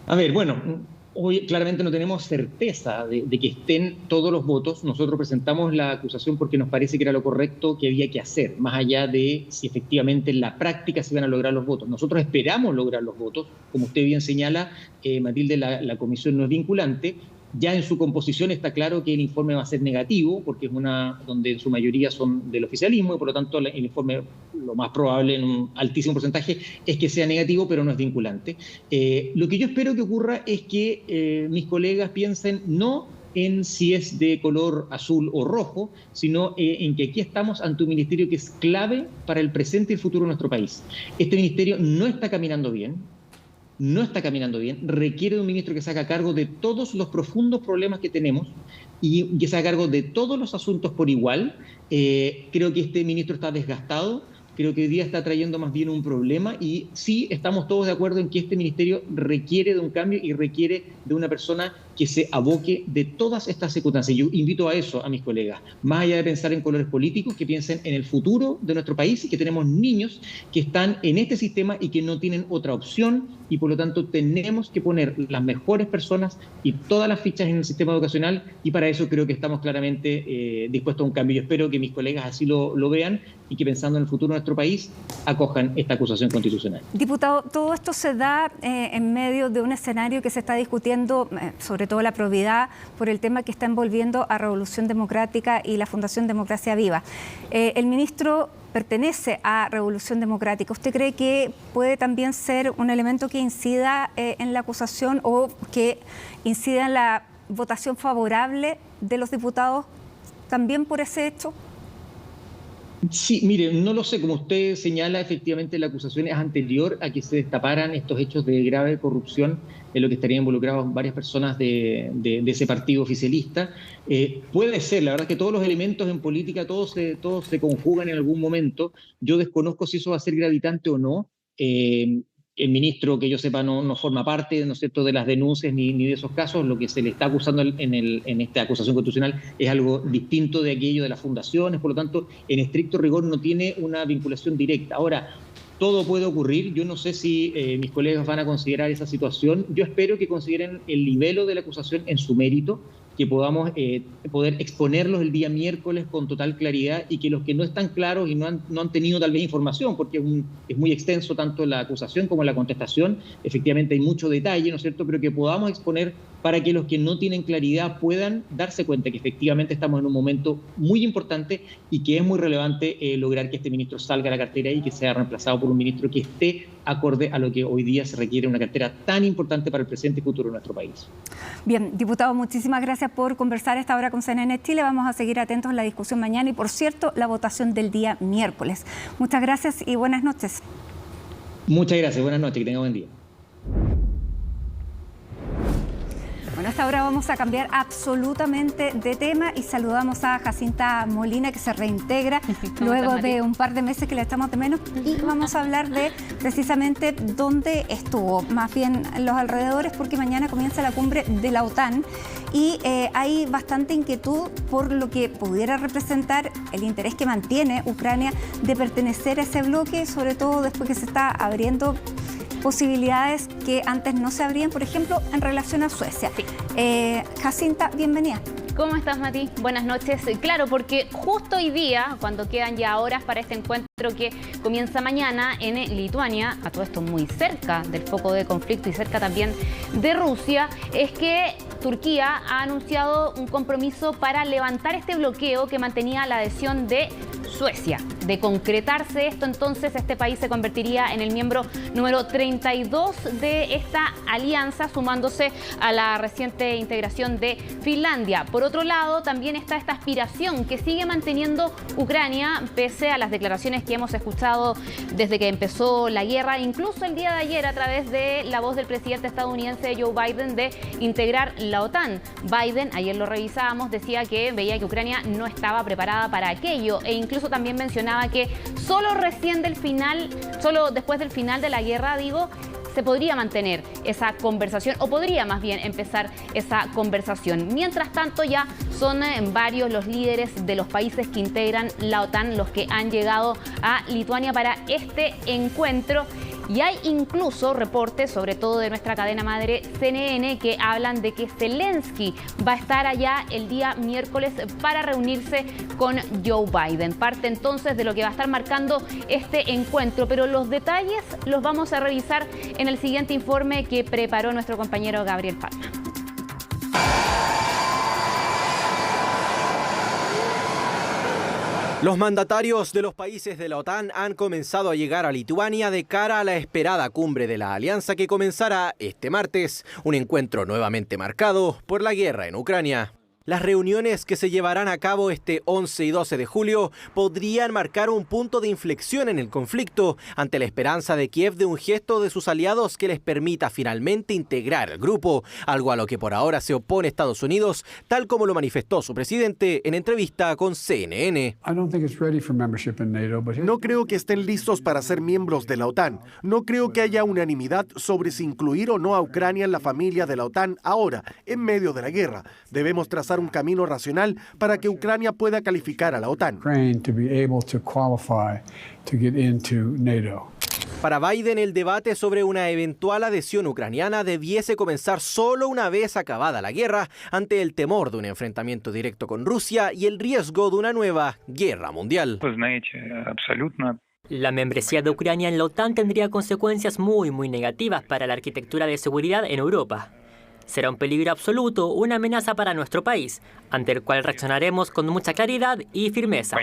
A ver, bueno, hoy claramente no tenemos certeza de que estén todos los votos. Nosotros presentamos la acusación porque nos parece que era lo correcto que había que hacer, más allá de si efectivamente en la práctica se iban a lograr los votos. Nosotros esperamos lograr los votos. Como usted bien señala, Matilde, la comisión no es vinculante. Ya en su composición está claro que el informe va a ser negativo, porque es una donde en su mayoría son del oficialismo y por lo tanto el informe, lo más probable en un altísimo porcentaje, es que sea negativo, pero no es vinculante. Lo que yo espero que ocurra es que mis colegas piensen no en si es de color azul o rojo, sino en que aquí estamos ante un ministerio que es clave para el presente y el futuro de nuestro país. Este ministerio no está caminando bien. Requiere de un ministro que se haga cargo de todos los profundos problemas que tenemos y que se haga cargo de todos los asuntos por igual. Creo que este ministro está desgastado, creo que hoy día está trayendo más bien un problema y sí estamos todos de acuerdo en que este ministerio requiere de un cambio y requiere de una persona que se aboque de todas estas circunstancias. Yo invito a eso a mis colegas, más allá de pensar en colores políticos, que piensen en el futuro de nuestro país y que tenemos niños que están en este sistema y que no tienen otra opción y por lo tanto tenemos que poner las mejores personas y todas las fichas en el sistema educacional y para eso creo que estamos claramente dispuestos a un cambio. Yo espero que mis colegas así lo vean y que pensando en el futuro de nuestro país acojan esta acusación constitucional. Diputado, todo esto se da en medio de un escenario que se está discutiendo sobre sobre todo la probidad, por el tema que está envolviendo a Revolución Democrática y la Fundación Democracia Viva. El ministro pertenece a Revolución Democrática. ¿Usted cree que puede también ser un elemento que incida en la acusación o que incida en la votación favorable de los diputados también por ese hecho? Sí, mire, no lo sé, como usted señala, efectivamente la acusación es anterior a que se destaparan estos hechos de grave corrupción en lo que estarían involucrados varias personas de ese partido oficialista. Puede ser, la verdad es que todos los elementos en política, todos se conjugan en algún momento. Yo desconozco si eso va a ser gravitante o no. El ministro, que yo sepa, no forma parte, ¿no es cierto?, de las denuncias ni de esos casos. Lo que se le está acusando en esta acusación constitucional es algo distinto de aquello de las fundaciones, por lo tanto, en estricto rigor no tiene una vinculación directa. Ahora, todo puede ocurrir. Yo no sé si mis colegas van a considerar esa situación. Yo espero que consideren el nivel de la acusación en su mérito, que podamos poder exponerlos el día miércoles con total claridad y que los que no están claros y no han tenido tal vez información, porque es muy extenso tanto la acusación como la contestación, efectivamente hay mucho detalle, ¿no es cierto?, pero que podamos exponer para que los que no tienen claridad puedan darse cuenta que efectivamente estamos en un momento muy importante y que es muy relevante lograr que este ministro salga a la cartera y que sea reemplazado por un ministro que esté acorde a lo que hoy día se requiere, una cartera tan importante para el presente y futuro de nuestro país. Bien, diputado, muchísimas gracias por conversar esta hora con CNN Chile. Vamos a seguir atentos a la discusión mañana y, por cierto, la votación del día miércoles. Muchas gracias y buenas noches. Muchas gracias, buenas noches, que tenga buen día. Bueno, hasta ahora vamos a cambiar absolutamente de tema y saludamos a Jacinta Molina, que se reintegra luego de un par de meses que le echamos de menos, y vamos a hablar de precisamente dónde estuvo, más bien los alrededores, porque mañana comienza la cumbre de la OTAN y hay bastante inquietud por lo que pudiera representar el interés que mantiene Ucrania de pertenecer a ese bloque, sobre todo después que se está abriendo posibilidades que antes no se abrían, por ejemplo, en relación a Suecia. Sí. Jacinta, bienvenida. ¿Cómo estás, Mati? Buenas noches. Claro, porque justo hoy día, cuando quedan ya horas para este encuentro que comienza mañana en Lituania, a todo esto muy cerca del foco de conflicto y cerca también de Rusia, es que Turquía ha anunciado un compromiso para levantar este bloqueo que mantenía la adhesión de Suecia. De concretarse esto, entonces, este país se convertiría en el miembro número 32 de esta alianza, sumándose a la reciente integración de Finlandia. Por otro lado, también está esta aspiración que sigue manteniendo Ucrania, pese a las declaraciones que hemos escuchado desde que empezó la guerra, incluso el día de ayer a través de la voz del presidente estadounidense Joe Biden, de integrar la OTAN. Biden, ayer lo revisábamos, decía que veía que Ucrania no estaba preparada para aquello e incluso también mencionaba que solo después del final de la guerra, se podría mantener esa conversación, o podría más bien empezar esa conversación. Mientras tanto, ya son varios los líderes de los países que integran la OTAN los que han llegado a Lituania para este encuentro. Y hay incluso reportes, sobre todo de nuestra cadena madre CNN, que hablan de que Zelensky va a estar allá el día miércoles para reunirse con Joe Biden. Parte entonces de lo que va a estar marcando este encuentro, pero los detalles los vamos a revisar en el siguiente informe que preparó nuestro compañero Gabriel Palma. Los mandatarios de los países de la OTAN han comenzado a llegar a Lituania de cara a la esperada cumbre de la alianza que comenzará este martes, un encuentro nuevamente marcado por la guerra en Ucrania. Las reuniones que se llevarán a cabo este 11 y 12 de julio podrían marcar un punto de inflexión en el conflicto ante la esperanza de Kiev de un gesto de sus aliados que les permita finalmente integrar el grupo, algo a lo que por ahora se opone Estados Unidos, tal como lo manifestó su presidente en entrevista con CNN. No creo que estén listos para ser miembros de la OTAN. No creo que haya unanimidad sobre si incluir o no a Ucrania en la familia de la OTAN ahora, en medio de la guerra. Debemos trazar un camino racional para que Ucrania pueda calificar a la OTAN. Para Biden, el debate sobre una eventual adhesión ucraniana debiese comenzar solo una vez acabada la guerra, ante el temor de un enfrentamiento directo con Rusia y el riesgo de una nueva guerra mundial. La membresía de Ucrania en la OTAN tendría consecuencias muy negativas para la arquitectura de seguridad en Europa. será un peligro absoluto, una amenaza para nuestro país, ante el cual reaccionaremos con mucha claridad y firmeza.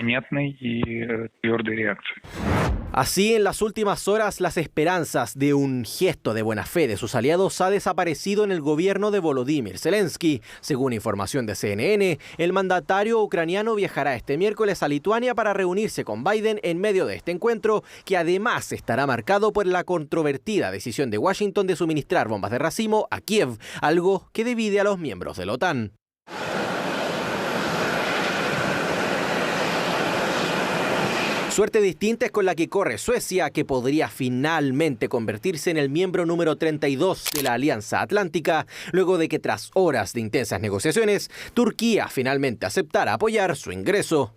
Así, en las últimas horas, las esperanzas de un gesto de buena fe de sus aliados ha desaparecido en el gobierno de Volodymyr Zelensky. Según información de CNN, el mandatario ucraniano viajará este miércoles a Lituania para reunirse con Biden en medio de este encuentro, que además estará marcado por la controvertida decisión de Washington de suministrar bombas de racimo a Kiev, algo que divide a los miembros de la OTAN. Suerte distinta es con la que corre Suecia, que podría finalmente convertirse en el miembro número 32 de la Alianza Atlántica, luego de que tras horas de intensas negociaciones, Turquía finalmente aceptara apoyar su ingreso.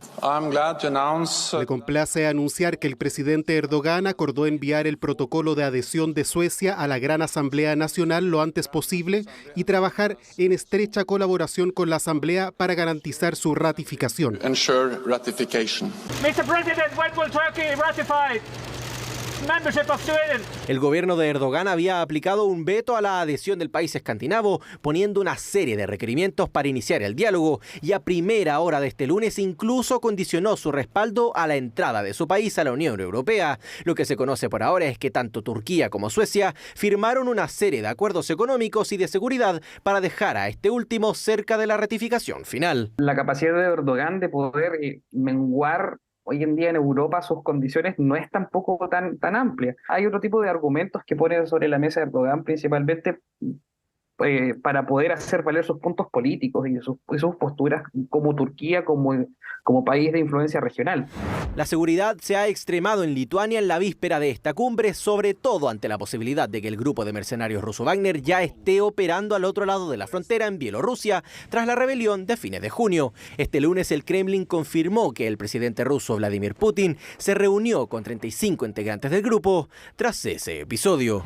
Me complace anunciar que el presidente Erdogan acordó enviar el protocolo de adhesión de Suecia a la Gran Asamblea Nacional lo antes posible y trabajar en estrecha colaboración con la Asamblea para garantizar su ratificación. El gobierno de Erdogan había aplicado un veto a la adhesión del país escandinavo, poniendo una serie de requerimientos para iniciar el diálogo, y a primera hora de este lunes incluso condicionó su respaldo a la entrada de su país a la Unión Europea. Lo que se conoce por ahora es que tanto Turquía como Suecia firmaron una serie de acuerdos económicos y de seguridad para dejar a este último cerca de la ratificación final. La capacidad de Erdogan de poder menguar hoy en día en Europa sus condiciones no es tampoco tan amplia. Hay otro tipo de argumentos que pone sobre la mesa Erdogan, principalmente para poder hacer valer sus puntos políticos y sus posturas como Turquía, como país de influencia regional. La seguridad se ha extremado en Lituania en la víspera de esta cumbre, sobre todo ante la posibilidad de que el grupo de mercenarios ruso Wagner ya esté operando al otro lado de la frontera en Bielorrusia tras la rebelión de fines de junio. Este lunes el Kremlin confirmó que el presidente ruso Vladimir Putin se reunió con 35 integrantes del grupo tras ese episodio.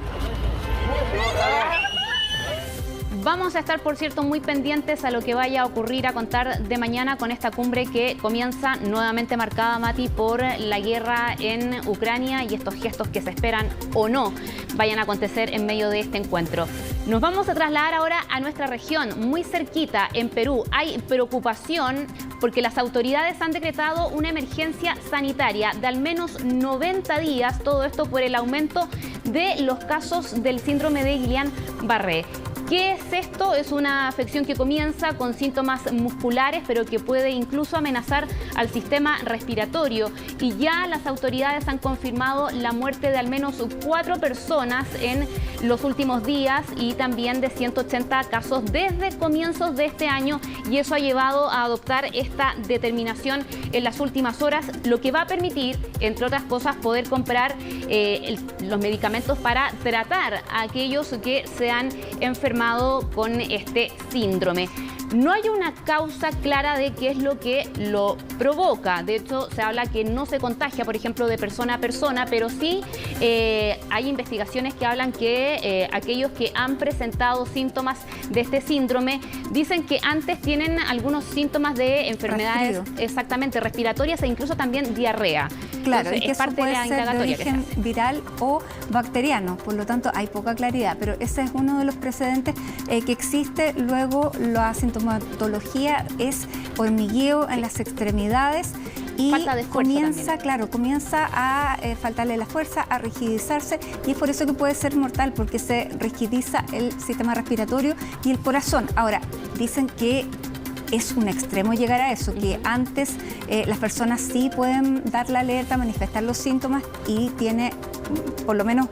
Vamos a estar, por cierto, muy pendientes a lo que vaya a ocurrir a contar de mañana con esta cumbre que comienza nuevamente marcada, Mati, por la guerra en Ucrania y estos gestos que se esperan o no vayan a acontecer en medio de este encuentro. Nos vamos a trasladar ahora a nuestra región, muy cerquita, en Perú. Hay preocupación porque las autoridades han decretado una emergencia sanitaria de al menos 90 días, todo esto por el aumento de los casos del síndrome de Guillain-Barré. ¿Qué es esto? Es una afección que comienza con síntomas musculares, pero que puede incluso amenazar al sistema respiratorio. Y ya las autoridades han confirmado la muerte de al menos 4 personas en los últimos días y también de 180 casos desde comienzos de este año. Y eso ha llevado a adoptar esta determinación en las últimas horas, lo que va a permitir, entre otras cosas, poder comprar los medicamentos para tratar a aquellos que se han enfermado con este síndrome. No hay una causa clara de qué es lo que lo provoca. De hecho, se habla que no se contagia, por ejemplo, de persona a persona, pero sí hay investigaciones que hablan que aquellos que han presentado síntomas de este síndrome dicen que antes tienen algunos síntomas de enfermedades exactamente respiratorias e incluso también diarrea. Claro, entonces, y que es parte puede de la ser de indagatoria origen viral o bacteriano, por lo tanto hay poca claridad, pero ese es uno de los precedentes que existe. Luego la sintomatología es hormigueo en las extremidades y comienza a faltarle la fuerza, a rigidizarse, y es por eso que puede ser mortal, porque se rigidiza el sistema respiratorio y el corazón. Ahora, dicen que es un extremo llegar a eso, que antes las personas sí pueden dar la alerta, manifestar los síntomas y tiene por lo menos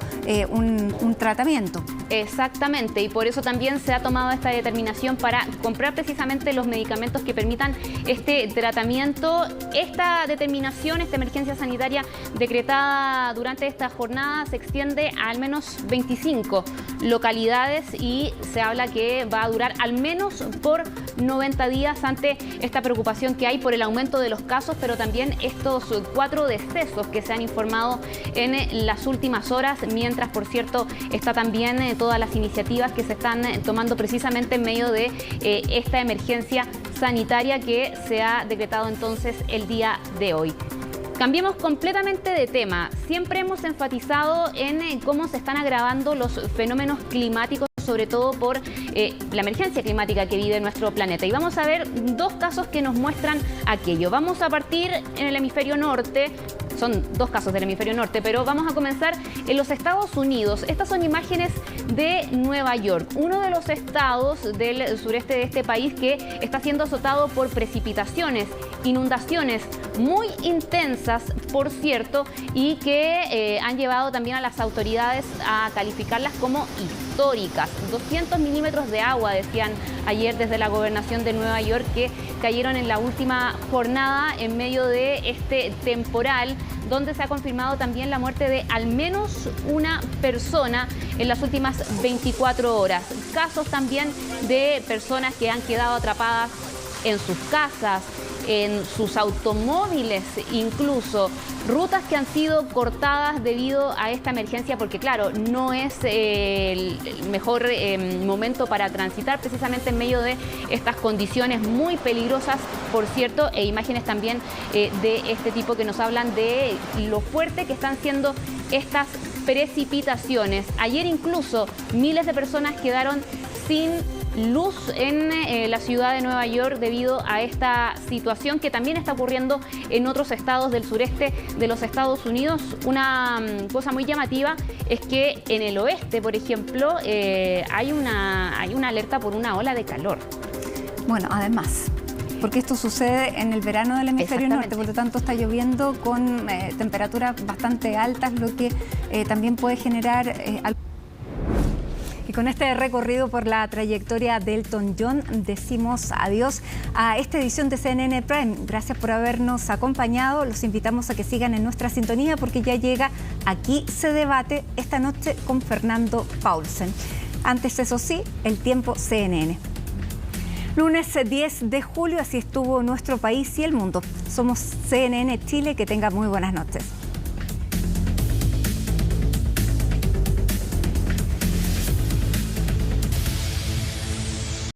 un tratamiento. Exactamente, y por eso también se ha tomado esta determinación para comprar precisamente los medicamentos que permitan este tratamiento. Esta determinación, esta emergencia sanitaria decretada durante esta jornada se extiende a al menos 25 localidades y se habla que va a durar al menos por 90 días ante esta preocupación que hay por el aumento de los casos, pero también estos 4 decesos que se han informado en las últimas horas, mientras, por cierto, está también todas las iniciativas que se están tomando precisamente en medio de esta emergencia sanitaria que se ha decretado entonces el día de hoy. Cambiemos completamente de tema. Siempre hemos enfatizado en cómo se están agravando los fenómenos climáticos sobre todo por la emergencia climática que vive nuestro planeta. Y vamos a ver dos casos que nos muestran aquello. Vamos a partir en el hemisferio norte. Son dos casos del hemisferio norte, pero vamos a comenzar en los Estados Unidos. Estas son imágenes de Nueva York, uno de los estados del sureste de este país que está siendo azotado por precipitaciones, inundaciones muy intensas, por cierto, y que han llevado también a las autoridades a calificarlas como históricas. 200 milímetros de agua, decían ayer desde la gobernación de Nueva York, que cayeron en la última jornada en medio de este temporal, donde se ha confirmado también la muerte de al menos una persona en las últimas 24 horas. Casos también de personas que han quedado atrapadas en sus casas, en sus automóviles, incluso rutas que han sido cortadas debido a esta emergencia, porque claro, no es el mejor momento para transitar precisamente en medio de estas condiciones muy peligrosas, por cierto, e imágenes también de este tipo que nos hablan de lo fuerte que están siendo estas precipitaciones. Ayer incluso miles de personas quedaron sin luz en la ciudad de Nueva York debido a esta situación que también está ocurriendo en otros estados del sureste de los Estados Unidos. Una cosa muy llamativa es que en el oeste, por ejemplo, hay una alerta por una ola de calor. Bueno, además, porque esto sucede en el verano del hemisferio norte, por lo tanto está lloviendo con temperaturas bastante altas, lo que también puede generar... Y con este recorrido por la trayectoria de Elton John, decimos adiós a esta edición de CNN Prime. Gracias por habernos acompañado. Los invitamos a que sigan en nuestra sintonía porque ya llega Aquí se debate esta noche con Fernando Paulsen. Antes, eso sí, el tiempo CNN. Lunes 10 de julio, así estuvo nuestro país y el mundo. Somos CNN Chile, que tenga muy buenas noches.